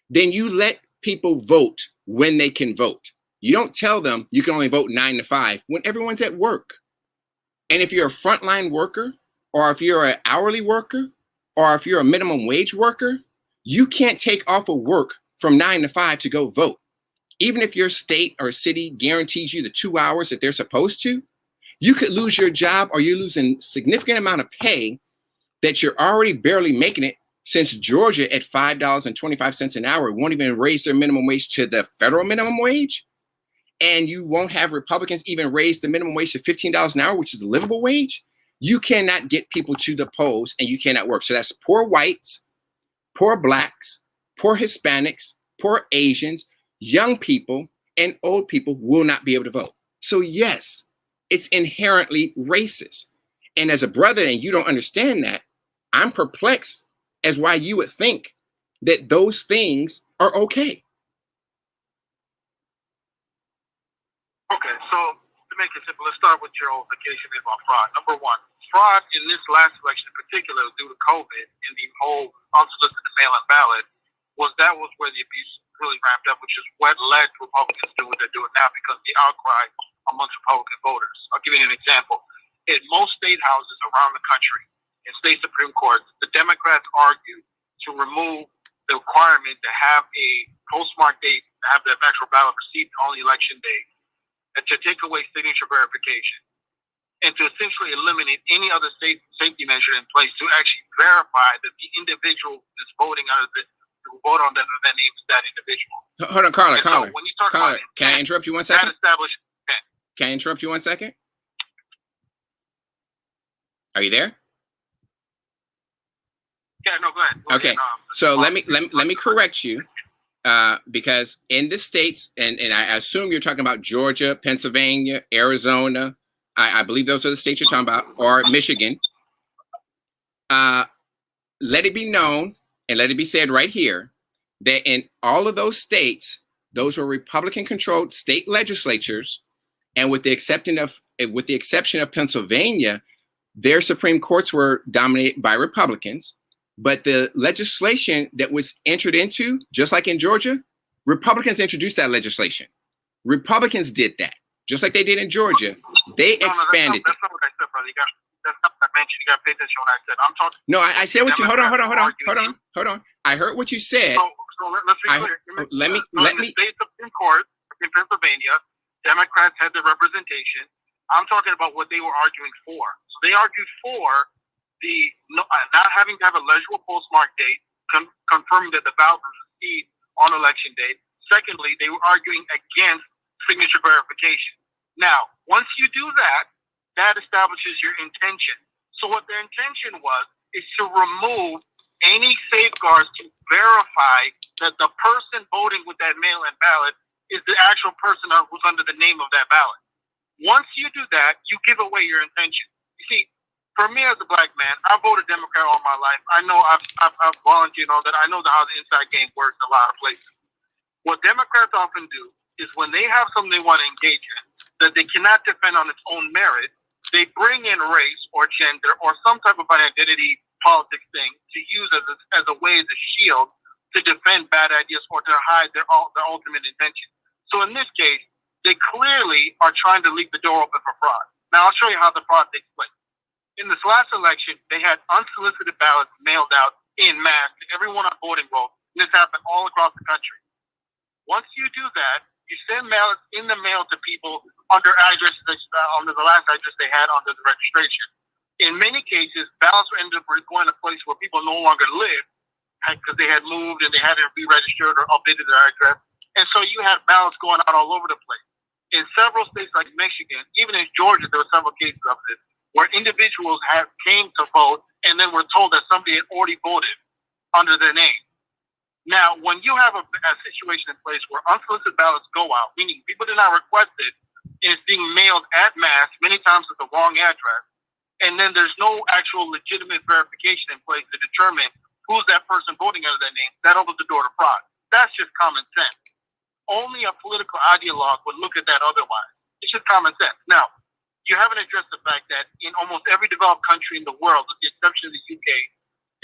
then you let people vote when they can vote. You don't tell them you can only vote 9 to 5 when everyone's at work. And if you're a frontline worker, or if you're an hourly worker, or if you're a minimum wage worker, you can't take off of work from 9 to 5 to go vote. Even if your state or city guarantees you the 2 hours that they're supposed to, you could lose your job, or you're losing a significant amount of pay that you're already barely making it, since Georgia at $5.25 an hour won't even raise their minimum wage to the federal minimum wage. And you won't have Republicans even raise the minimum wage to $15 an hour, which is a livable wage. You cannot get people to the polls and you cannot work. So that's poor whites, poor Blacks, poor Hispanics, poor Asians, young people, and old people will not be able to vote. So yes, it's inherently racist. And as a brother, and you don't understand that, I'm perplexed as why you would think that those things are okay. Okay, so to make it simple, let's start with your vacation about fraud. Number one, fraud in this last election in particular due to COVID and the whole unsolicited mail-in ballot was where the abuse really ramped up, which is what led Republicans to do what they're doing now because of the outcry amongst Republican voters. I'll give you an example. In most state houses around the country, in state Supreme Courts, the Democrats argued to remove the requirement to have a postmark date, to have the actual ballot received on the election day, and to take away signature verification, and to essentially eliminate any other safety measure in place to actually verify that the individual is voting out of who vote on that name is that individual. Hold on, Carla. So when you talk about intent, can I interrupt you 1 second? That established intent. Can I interrupt you 1 second? Are you there? Yeah, no, go ahead. Okay, so let me correct you. Because in the states, and I assume you're talking about Georgia, Pennsylvania, Arizona, I believe those are the states you're talking about, or Michigan. Let it be known and let it be said right here that in all of those states, those were Republican-controlled state legislatures, and with the exception of Pennsylvania, their Supreme Courts were dominated by Republicans. But the legislation that was entered into, just like in Georgia, Republicans introduced that legislation. Republicans did that, just like they did in Georgia. They expanded it. That's not what I said, brother. That's not what I mentioned. You got to pay attention when I said. I'm talking. No, I said what you. Hold on. I heard what you said. So let's be clear. Let me. In the state Supreme Court in Pennsylvania, Democrats had the representation. I'm talking about what they were arguing for. So they argued for not having to have a legible postmark date, confirming that the ballot was received on election day. Secondly, they were arguing against signature verification. Now, once you do that, that establishes your intention. So what their intention was is to remove any safeguards to verify that the person voting with that mail-in ballot is the actual person who's under the name of that ballot. Once you do that, you give away your intention. You see, for me as a Black man, I voted Democrat all my life. I know I've volunteered and all that. I know how the inside game works in a lot of places. What Democrats often do is when they have something they want to engage in that they cannot defend on its own merit, they bring in race or gender or some type of an identity politics thing to use as a way, as a shield to defend bad ideas or to hide their ultimate intention. So in this case, they clearly are trying to leave the door open for fraud. Now I'll show you how the fraud takes place. In this last election, they had unsolicited ballots mailed out in mass to everyone on voting rolls. And this happened all across the country. Once you do that, you send ballots in the mail to people under addresses, under the last address they had under the registration. In many cases, ballots ended up going to a place where people no longer live because they had moved and they hadn't re-registered or updated their address. And so you had ballots going out all over the place. In several states like Michigan, even in Georgia, there were several cases of this, where individuals came to vote and then were told that somebody had already voted under their name. Now, when you have a situation in place where unsolicited ballots go out, meaning people did not request it, and it's being mailed at mass, many times with the wrong address, and then there's no actual legitimate verification in place to determine who's that person voting under their name, that opens the door to fraud. That's just common sense. Only a political ideologue would look at that otherwise. It's just common sense. Now, you haven't addressed the fact that in almost every developed country in the world, with the exception of the UK,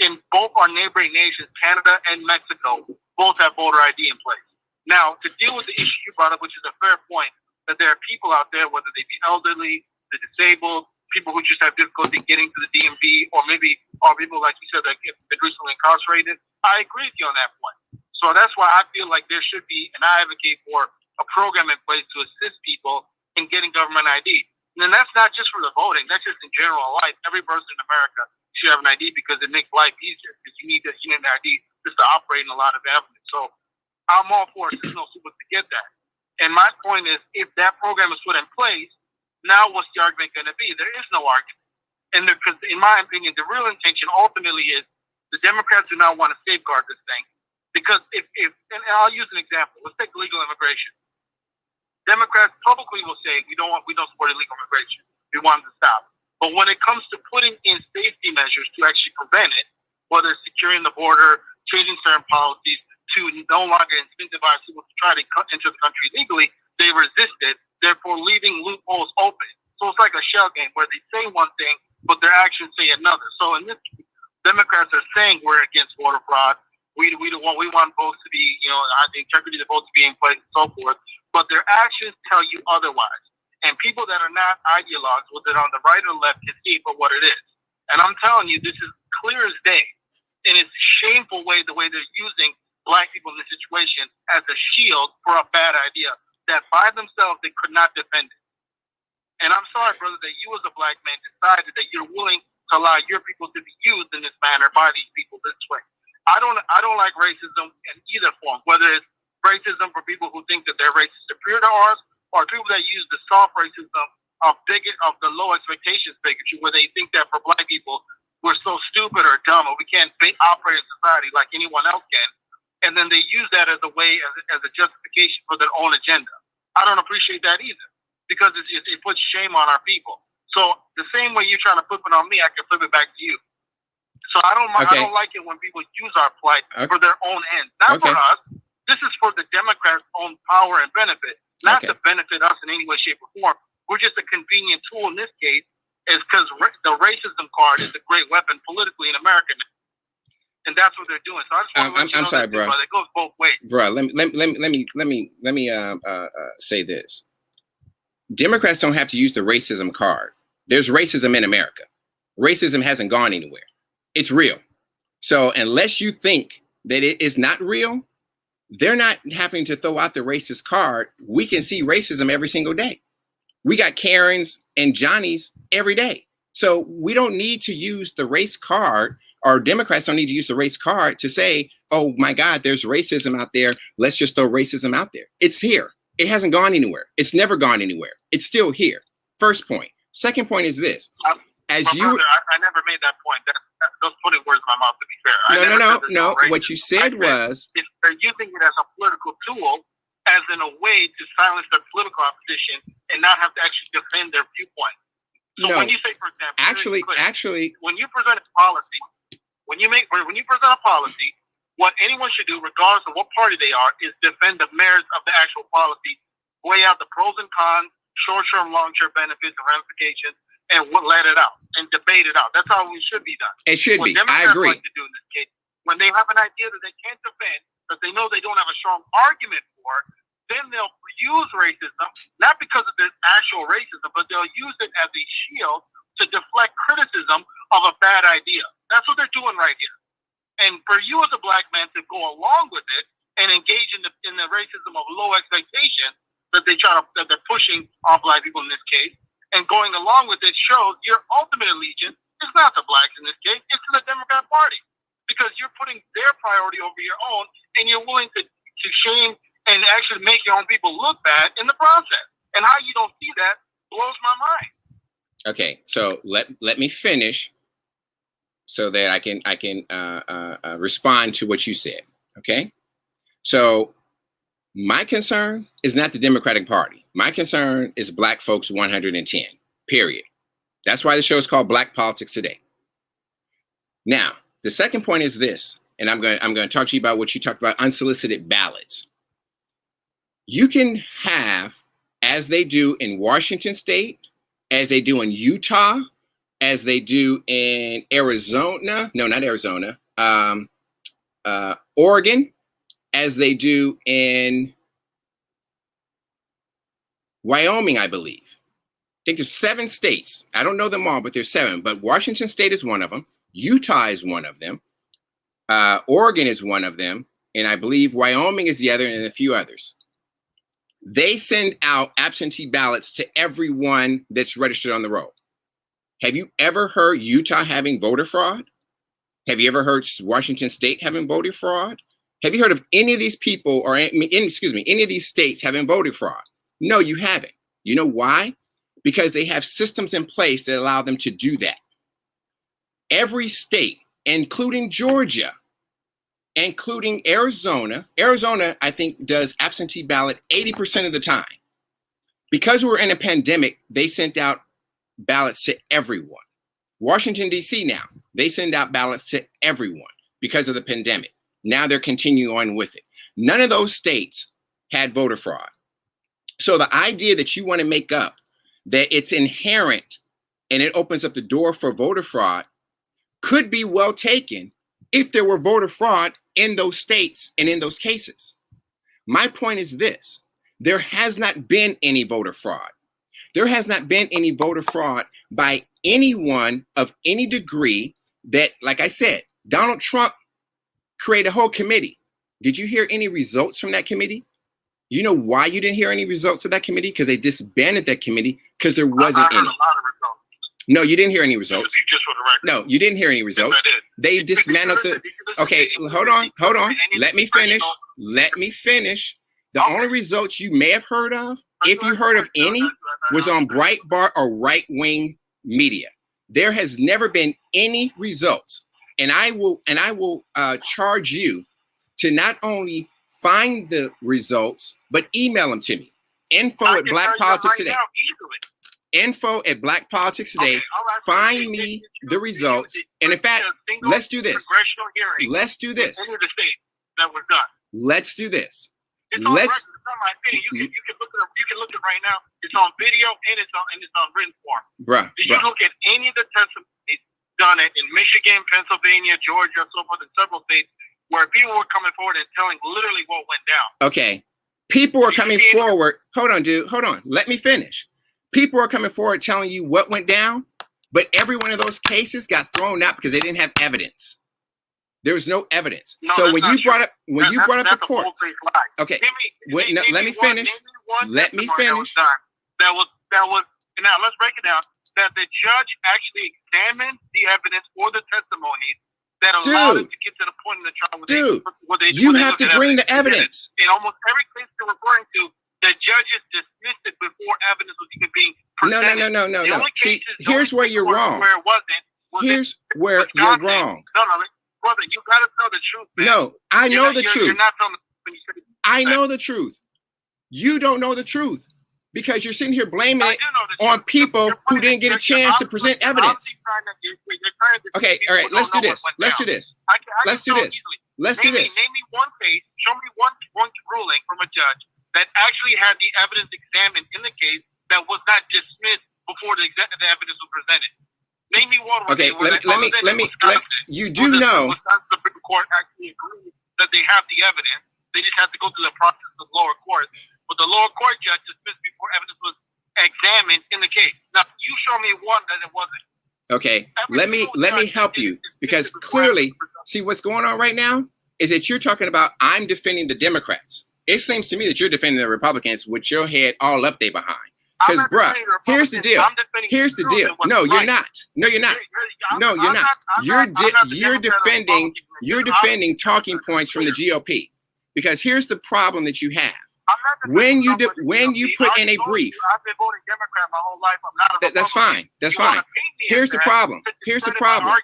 in both our neighboring nations, Canada and Mexico, both have voter ID in place. Now, to deal with the issue you brought up, which is a fair point, that there are people out there, whether they be elderly, the disabled, people who just have difficulty getting to the DMV, or maybe are people, like you said, that get recently incarcerated. I agree with you on that point. So that's why I feel like there should be, and I advocate for, a program in place to assist people in getting government ID. And that's not just for the voting. That's just in general life. Every person in America should have an ID because it makes life easier. Because you need an ID just to operate in a lot of avenues. So I'm all for assisting those people to get that. And my point is, if that program is put in place, now what's the argument going to be? There is no argument. And because, in my opinion, the real intention ultimately is the Democrats do not want to safeguard this thing. Because if and I'll use an example. Let's take legal immigration. Democrats publicly will say we don't support illegal immigration. We want it to stop. But when it comes to putting in safety measures to actually prevent it, whether it's securing the border, changing certain policies to no longer incentivize people to try to enter the country legally, they resist it, therefore leaving loopholes open. So it's like a shell game where they say one thing, but their actions say another. So in this, Democrats are saying we're against voter fraud. We want votes to be, the integrity of the votes to be in place and so forth. But their actions tell you otherwise. And people that are not ideologues, whether on the right or left, can see for what it is. And I'm telling you, this is clear as day. And it's a shameful the way they're using black people in this situation as a shield for a bad idea that by themselves they could not defend it. And I'm sorry, brother, that you as a black man decided that you're willing to allow your people to be used in this manner by these people this way. I don't like racism in either form, whether it's racism for people who think that their race is superior to ours, or people that use the soft racism of the low expectations bigotry, where they think that for black people we're so stupid or dumb or we can't operate in society like anyone else can, and then they use that as a way as a justification for their own agenda. I don't appreciate that either, because it puts shame on our people. So the same way you're trying to flip it on me, I can flip it back to you. So I don't like it when people use our plight for their own ends, not for us. This is for the Democrats' own power and benefit, not to benefit us in any way, shape, or form. We're just a convenient tool in this case, is because the racism card is a great weapon politically in America now. And that's what they're doing. So I just want to I'm sorry, bro. It goes both ways. Bro, let me say this. Democrats don't have to use the racism card. There's racism in America. Racism hasn't gone anywhere. It's real. So unless you think that it is not real, they're not having to throw out the racist card. We can see racism every single day. We got Karens and Johnnies every day. So we don't need to use the race card, or Democrats don't need to use the race card to say, oh my God, there's racism out there. Let's just throw racism out there. It's here. It hasn't gone anywhere. It's never gone anywhere. It's still here. First point. Second point is this. I never made that point. Those putting words in my mouth, to be fair. No. What you said was, if they're using it as a political tool, as in a way to silence their political opposition and not have to actually defend their viewpoint. So when you say, for example, actually, when you present a policy, when you present a policy, what anyone should do, regardless of what party they are, is defend the merits of the actual policy, weigh out the pros and cons, short-term, long-term benefits and ramifications, and let it out and debate it out. That's how it should be done. It should be. Democrats I agree. like to do in this case, when they have an idea that they can't defend, that they know they don't have a strong argument for, then they'll use racism, not because of the actual racism, but they'll use it as a shield to deflect criticism of a bad idea. That's what they're doing right here. And for you as a black man to go along with it and engage in the racism of low expectation that they're pushing on black people in this case, and going along with it shows your ultimate allegiance is not the blacks in this case, it's to the Democrat Party. Because you're putting their priority over your own, and you're willing to shame and actually make your own people look bad in the process. And how you don't see that blows my mind. Okay, so let me finish so that I can respond to what you said. Okay, so my concern is not the Democratic Party. My concern is Black folks 110. Period. That's why the show is called Black Politics Today. Now, the second point is this, and I'm going to talk to you about what you talked about, unsolicited ballots. You can have, as they do in Washington State, as they do in Utah, as they do in Arizona, no, not Arizona, Oregon, as they do in Wyoming, I believe. I think there's 7 states. I don't know them all, but there's 7. But Washington State is one of them. Utah is one of them. Oregon is one of them. And I believe Wyoming is the other, and a few others. They send out absentee ballots to everyone that's registered on the roll. Have you ever heard Utah having voter fraud? Have you ever heard Washington State having voter fraud? Have you heard of any of these people or any of these states having voter fraud? No, you haven't. You know why? Because they have systems in place that allow them to do that. Every state, including Georgia, including Arizona, I think, does absentee ballot 80% of the time. Because we're in a pandemic, they sent out ballots to everyone. Washington, D.C. now, they send out ballots to everyone because of the pandemic. Now they're continuing on with it. None of those states had voter fraud. So the idea that you want to make up that it's inherent and it opens up the door for voter fraud could be well taken if there were voter fraud in those states and in those cases. My point is this: there has not been any voter fraud. There has not been any voter fraud by anyone of any degree that, like I said, Donald Trump created a whole committee. Did you hear any results from that committee? You know why you didn't hear any results of that committee? Because they disbanded that committee because there wasn't any. No, you didn't hear any results. Just for the record. No, you didn't hear any results. Yes, they dismantled the. Okay, hold on. Let me finish. The only results you may have heard of, if you heard of any, was on Breitbart or right-wing media. There has never been any results, and I will charge you to not only find the results but email them to me. Info at Black Politics Today. Info at Black Politics Today. Find me the results. And in fact, let's do this. Let's do this. Let's do this. It's on record. It's not my opinion. You can look at it right now. It's on video and it's on written form. Did you look at any of the testimonies done in Michigan, Pennsylvania, Georgia, so forth, in several states where people were coming forward and telling literally what went down? Okay. People were coming forward. Hold on, dude. Hold on. Let me finish. People are coming forward telling you what went down, but every one of those cases got thrown out because they didn't have evidence. There was no evidence. No, so when you brought up the court, okay, let me finish. Let me finish. That was. Now let's break it down. That the judge actually examined the evidence or the testimonies that allowed it to get to the point in the trial. You have to bring the evidence. In almost every case you're referring to, the judges dismissed it before evidence was even being presented. No. See, here's where you're wrong. Here's where you're wrong. No, brother, you gotta tell the truth, man. No, I know the truth. You're not telling the truth. I know the truth. You don't know the truth because you're sitting here blaming it on people who didn't get a chance to present evidence. Okay, all right, let's do this. Let's do this. Name me one case. Show me one ruling from a judge that actually had the evidence examined in the case that was not dismissed before the evidence was presented. Name me one. Okay, let me. You do know. The Supreme Court actually agreed that they have the evidence. They just have to go through the process of lower court. But the lower court judge dismissed before evidence was examined in the case. Now, you show me one that it wasn't. Okay, let me help you, because clearly, see what's going on right now is that you're talking about I'm defending the Democrats. It seems to me that you're defending the Republicans with your head all up there behind. Because, bruh, here's the deal. Here's the deal. No, you're not. No, you're not. No, you're not. You're defending talking points from the GOP. Because here's the problem that you have. When you put in a brief, I've been voting Democrat my whole life. I'm not a that's fine. That's fine. Here's the problem. Here's the problem.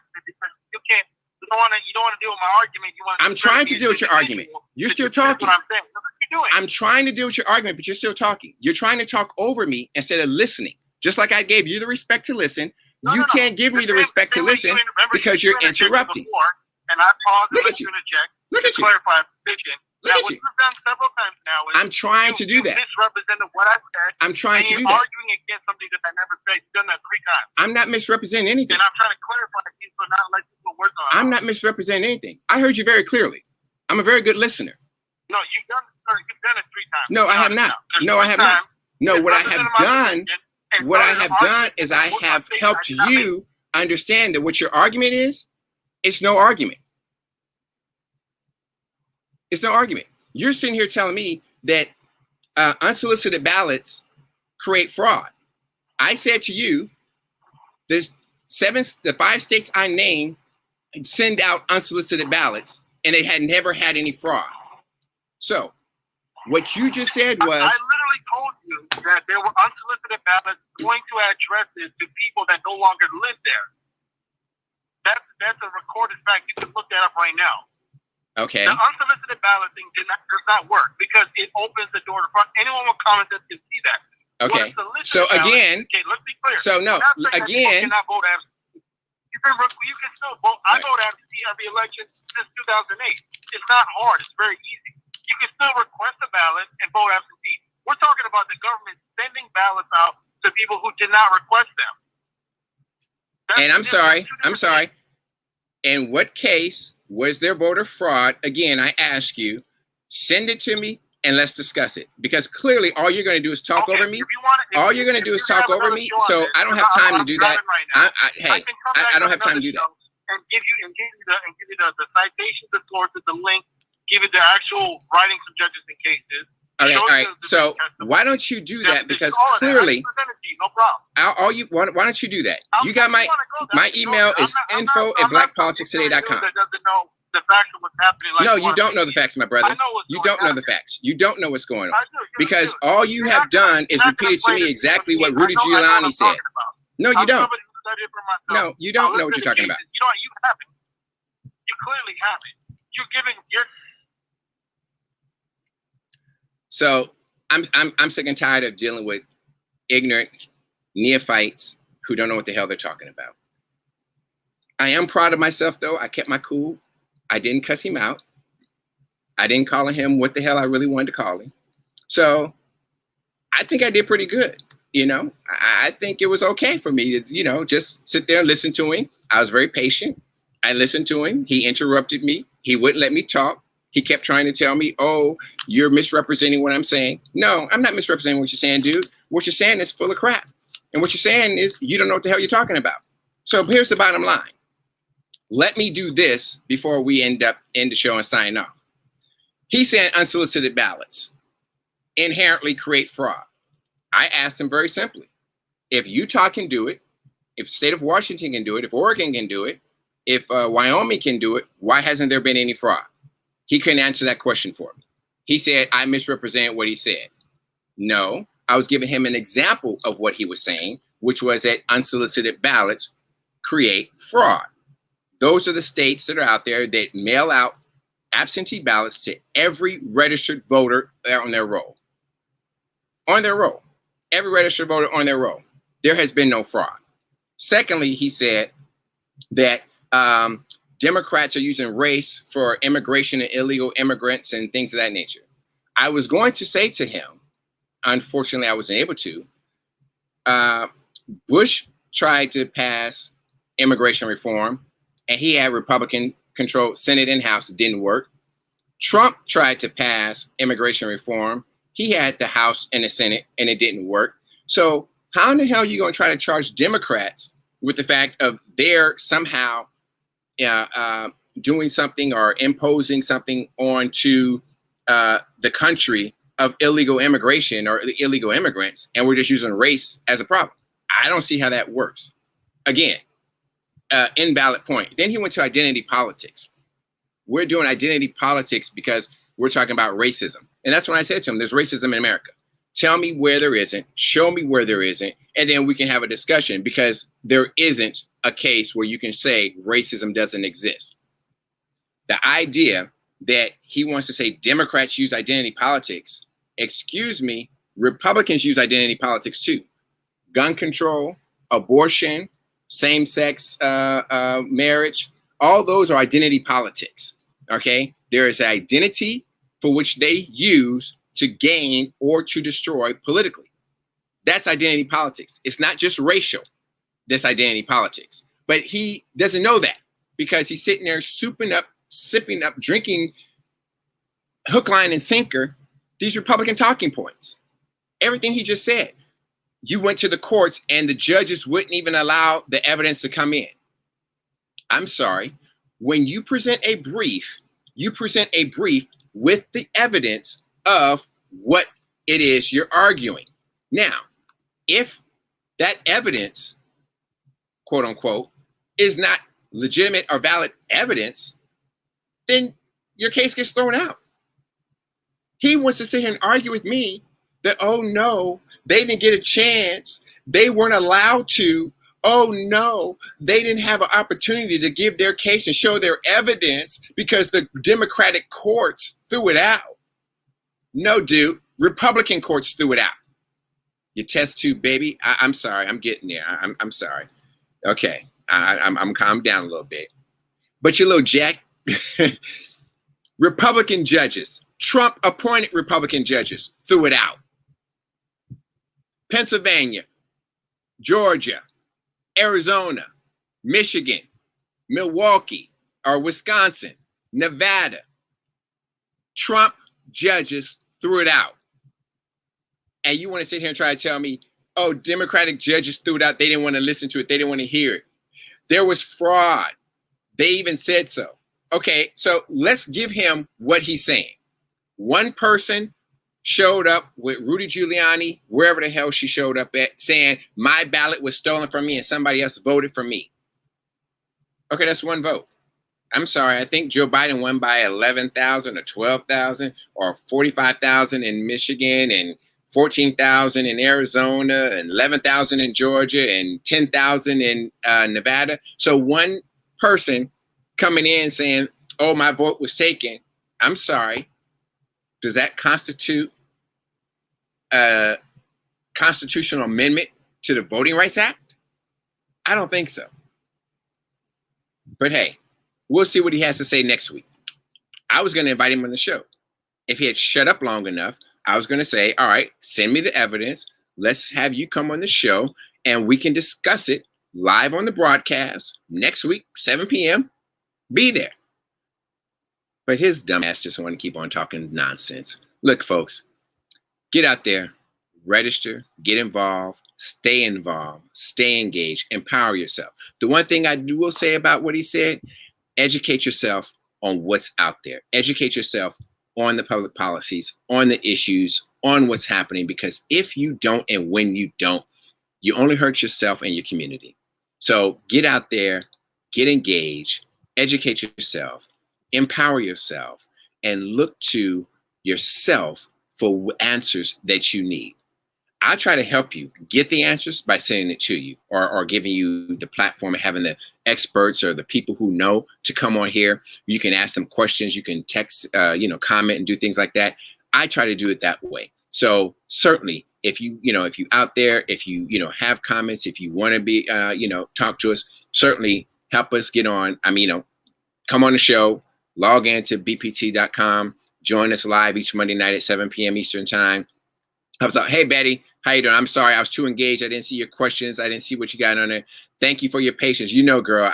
You don't want to deal with my argument. I'm trying to deal with your argument. You're still talking. That's what I'm saying. That's what you're doing. I'm trying to deal with your argument, but you're still talking. You're trying to talk over me instead of listening. Just like I gave you the respect to listen, you can't give me the respect to listen because you're interrupting. And I paused Look at you. Look at you. Clarify a position. Look at what you. you've done several times now is I'm trying to do that. You misrepresented what I said. I'm trying to do you're that. arguing against something that I never said. You've done that 3 times. I'm not misrepresenting anything. And I'm trying to clarify to you so not let you put words on. I'm not misrepresenting anything. I heard you very clearly. I'm a very good listener. No, you've done it 3 times. No, I have not. No, I have not. No, what I have done, is I have helped you understand that what your argument is, it's no argument. It's no argument. You're sitting here telling me that unsolicited ballots create fraud. I said to you, the 5 states I named send out unsolicited ballots, and they had never had any fraud. So, what you just said was... I literally told you that there were unsolicited ballots going to addresses to people that no longer live there. That's a recorded fact. You can look that up right now. Okay. The unsolicited ballot thing does not work because it opens the door to front. Anyone with common sense can see that. Okay. So again, okay, let's be clear. So no, again. You can still vote. I vote absentee every election since 2008. It's not hard. It's very easy. You can still request a ballot and vote absentee. We're talking about the government sending ballots out to people who did not request them. I'm sorry. In what case was there voter fraud? Again, I ask you, send it to me and let's discuss it. Because clearly all you're going to do is talk over me. All you're going to do is talk over me. So I don't have time to do that. I don't have time to do that. And give you the citations, the sources, the link, give you the actual writings of judges and cases. Okay, all right. So why don't you do that? Because clearly, why don't you do that? You got my email is info@blackpoliticstoday.com. No, you don't know the facts, my brother. You don't know the facts. You don't know what's going on. Because all you have done is repeated to me exactly what Rudy Giuliani said. No, you don't. No, you don't know what you're talking about. You know what? You haven't. You clearly haven't. You're giving your... So I'm sick and tired of dealing with ignorant neophytes who don't know what the hell they're talking about. I am proud of myself, though. I kept my cool. I didn't cuss him out. I didn't call him what the hell I really wanted to call him. So I think I did pretty good. You know, I think it was okay for me to, you know, just sit there and listen to him. I was very patient. I listened to him. He interrupted me. He wouldn't let me talk. He kept trying to tell me, oh, you're misrepresenting what I'm saying. No, I'm not misrepresenting what you're saying, dude. What you're saying is full of crap. And what you're saying is you don't know what the hell you're talking about. So here's the bottom line. Let me do this before we end the show and sign off. He said unsolicited ballots inherently create fraud. I asked him very simply, if Utah can do it, if the state of Washington can do it, if Oregon can do it, if Wyoming can do it, why hasn't there been any fraud? He couldn't answer that question for me. He said, I misrepresented what he said. No, I was giving him an example of what he was saying, which was that unsolicited ballots create fraud. Those are the states that are out there that mail out absentee ballots to every registered voter on their roll. On their roll. Every registered voter on their roll. There has been no fraud. Secondly, he said that Democrats are using race for immigration and illegal immigrants and things of that nature. I was going to say to him, unfortunately, I wasn't able to. Bush tried to pass immigration reform, and he had Republican-controlled Senate and House. It didn't work. Trump tried to pass immigration reform. He had the House and the Senate, and it didn't work. So how in the hell are you going to try to charge Democrats with the fact of they're somehow doing something or imposing something onto the country of illegal immigration or illegal immigrants, and we're just using race as a problem? I don't see how that works. Again, invalid point. Then he went to identity politics. We're doing identity politics because we're talking about racism. And that's when I said to him, there's racism in America. Tell me where there isn't, show me where there isn't, and then we can have a discussion, because there isn't a case where you can say racism doesn't exist. The idea that he wants to say Democrats use identity politics, excuse me, Republicans use identity politics too. Gun control, abortion, same-sex marriage, all those are identity politics, okay? There is an identity for which they use to gain or to destroy politically. That's identity politics. It's not just racial, this identity politics. But he doesn't know that, because he's sitting there sipping up, drinking hook, line, and sinker these Republican talking points. Everything he just said. You went to the courts and the judges wouldn't even allow the evidence to come in. I'm sorry. When you present a brief, with the evidence of what it is you're arguing. Now, if that evidence, quote unquote, is not legitimate or valid evidence, then your case gets thrown out. He wants to sit here and argue with me that, oh no, they didn't get a chance. They weren't allowed to. Oh no, they didn't have an opportunity to give their case and show their evidence because the Democratic courts threw it out. No, dude, Republican courts threw it out. Your test tube, baby. I'm sorry, I'm getting there. I'm sorry. Okay, I'm calmed down a little bit. But you little jack, Republican judges, Trump-appointed Republican judges threw it out. Pennsylvania, Georgia, Arizona, Michigan, Milwaukee, or Wisconsin, Nevada, Trump judges threw it out. And you want to sit here and try to tell me, oh, Democratic judges threw it out. They didn't want to listen to it. They didn't want to hear it. There was fraud. They even said so. Okay, so let's give him what he's saying. One person showed up with Rudy Giuliani, wherever the hell she showed up at, saying my ballot was stolen from me and somebody else voted for me. Okay, that's one vote. I'm sorry, I think Joe Biden won by 11,000 or 12,000 or 45,000 in Michigan and 14,000 in Arizona and 11,000 in Georgia and 10,000 in Nevada. So one person coming in saying, oh, my vote was taken. I'm sorry. Does that constitute a constitutional amendment to the Voting Rights Act? I don't think so. But hey, we'll see what he has to say next week. I was going to invite him on the show. If he had shut up long enough, I was going to say, all right, send me the evidence. Let's have you come on the show and we can discuss it live on the broadcast next week, 7 p.m. Be there. But his dumb ass just want to keep on talking nonsense. Look, folks, get out there, register, get involved, stay engaged, empower yourself. The one thing I will say about what he said, educate yourself on what's out there. Educate yourself on the public policies, on the issues, on what's happening, because if you don't and when you don't, you only hurt yourself and your community. So get out there, get engaged, educate yourself, empower yourself, and look to yourself for answers that you need. I try to help you get the answers by sending it to you or giving you the platform and having the experts or the people who know to come on here. You can ask them questions. You can text, comment and do things like that. I try to do it that way. So certainly if you out there, if you have comments, if you want to be, talk to us, certainly help us get on. Come on the show, log into bpt.com, join us live each Monday night at 7 p.m. Eastern time. I was like, hey, Betty, how you doing? I'm sorry, I was too engaged. I didn't see your questions. I didn't see what you got on there. Thank you for your patience. Girl,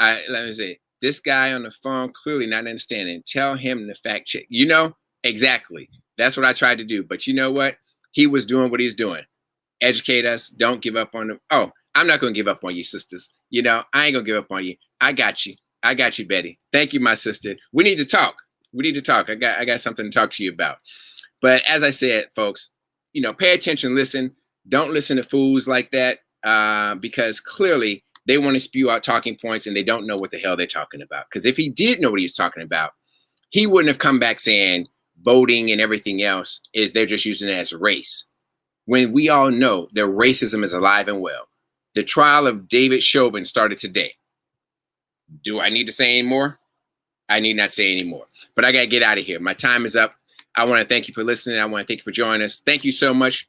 let me say, this guy on the phone clearly not understanding. Tell him the fact check. Exactly. That's what I tried to do. But you know what? he was doing what he's doing. Educate us. Don't give up on them. Oh, I'm not going to give up on you, sisters. You know, I ain't going to give up on you. I got you. I got you, Betty. Thank you, my sister. We need to talk. We need to talk. I got something to talk to you about. But as I said, folks, you know, pay attention, listen. Don't listen to fools like that because clearly they want to spew out talking points and they don't know what the hell they're talking about. Because if he did know what he was talking about, he wouldn't have come back saying voting and everything else is they're just using it as race. When we all know that racism is alive and well. The trial of David Chauvin started today. Do I need to say any more? I need not say any more. But I got to get out of here. My time is up. I want to thank you for listening. I want to thank you for joining us. Thank you so much.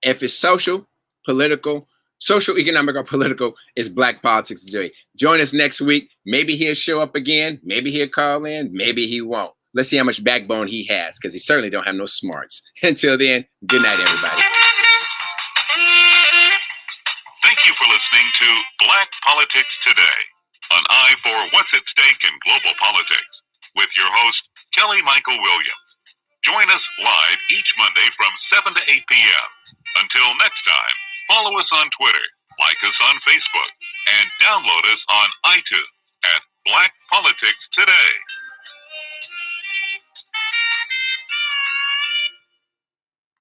If it's social, political, social, economic, or political, it's Black Politics Today. Join us next week. Maybe he'll show up again. Maybe he'll call in. Maybe he won't. Let's see how much backbone he has because he certainly don't have no smarts. Until then, good night, everybody. Thank you for listening to Black Politics Today, an eye for what's at stake in global politics, with your host, Kelly Michael Williams. Join us live each Monday from 7 to 8 p.m. Until next time, follow us on Twitter, like us on Facebook, and download us on iTunes.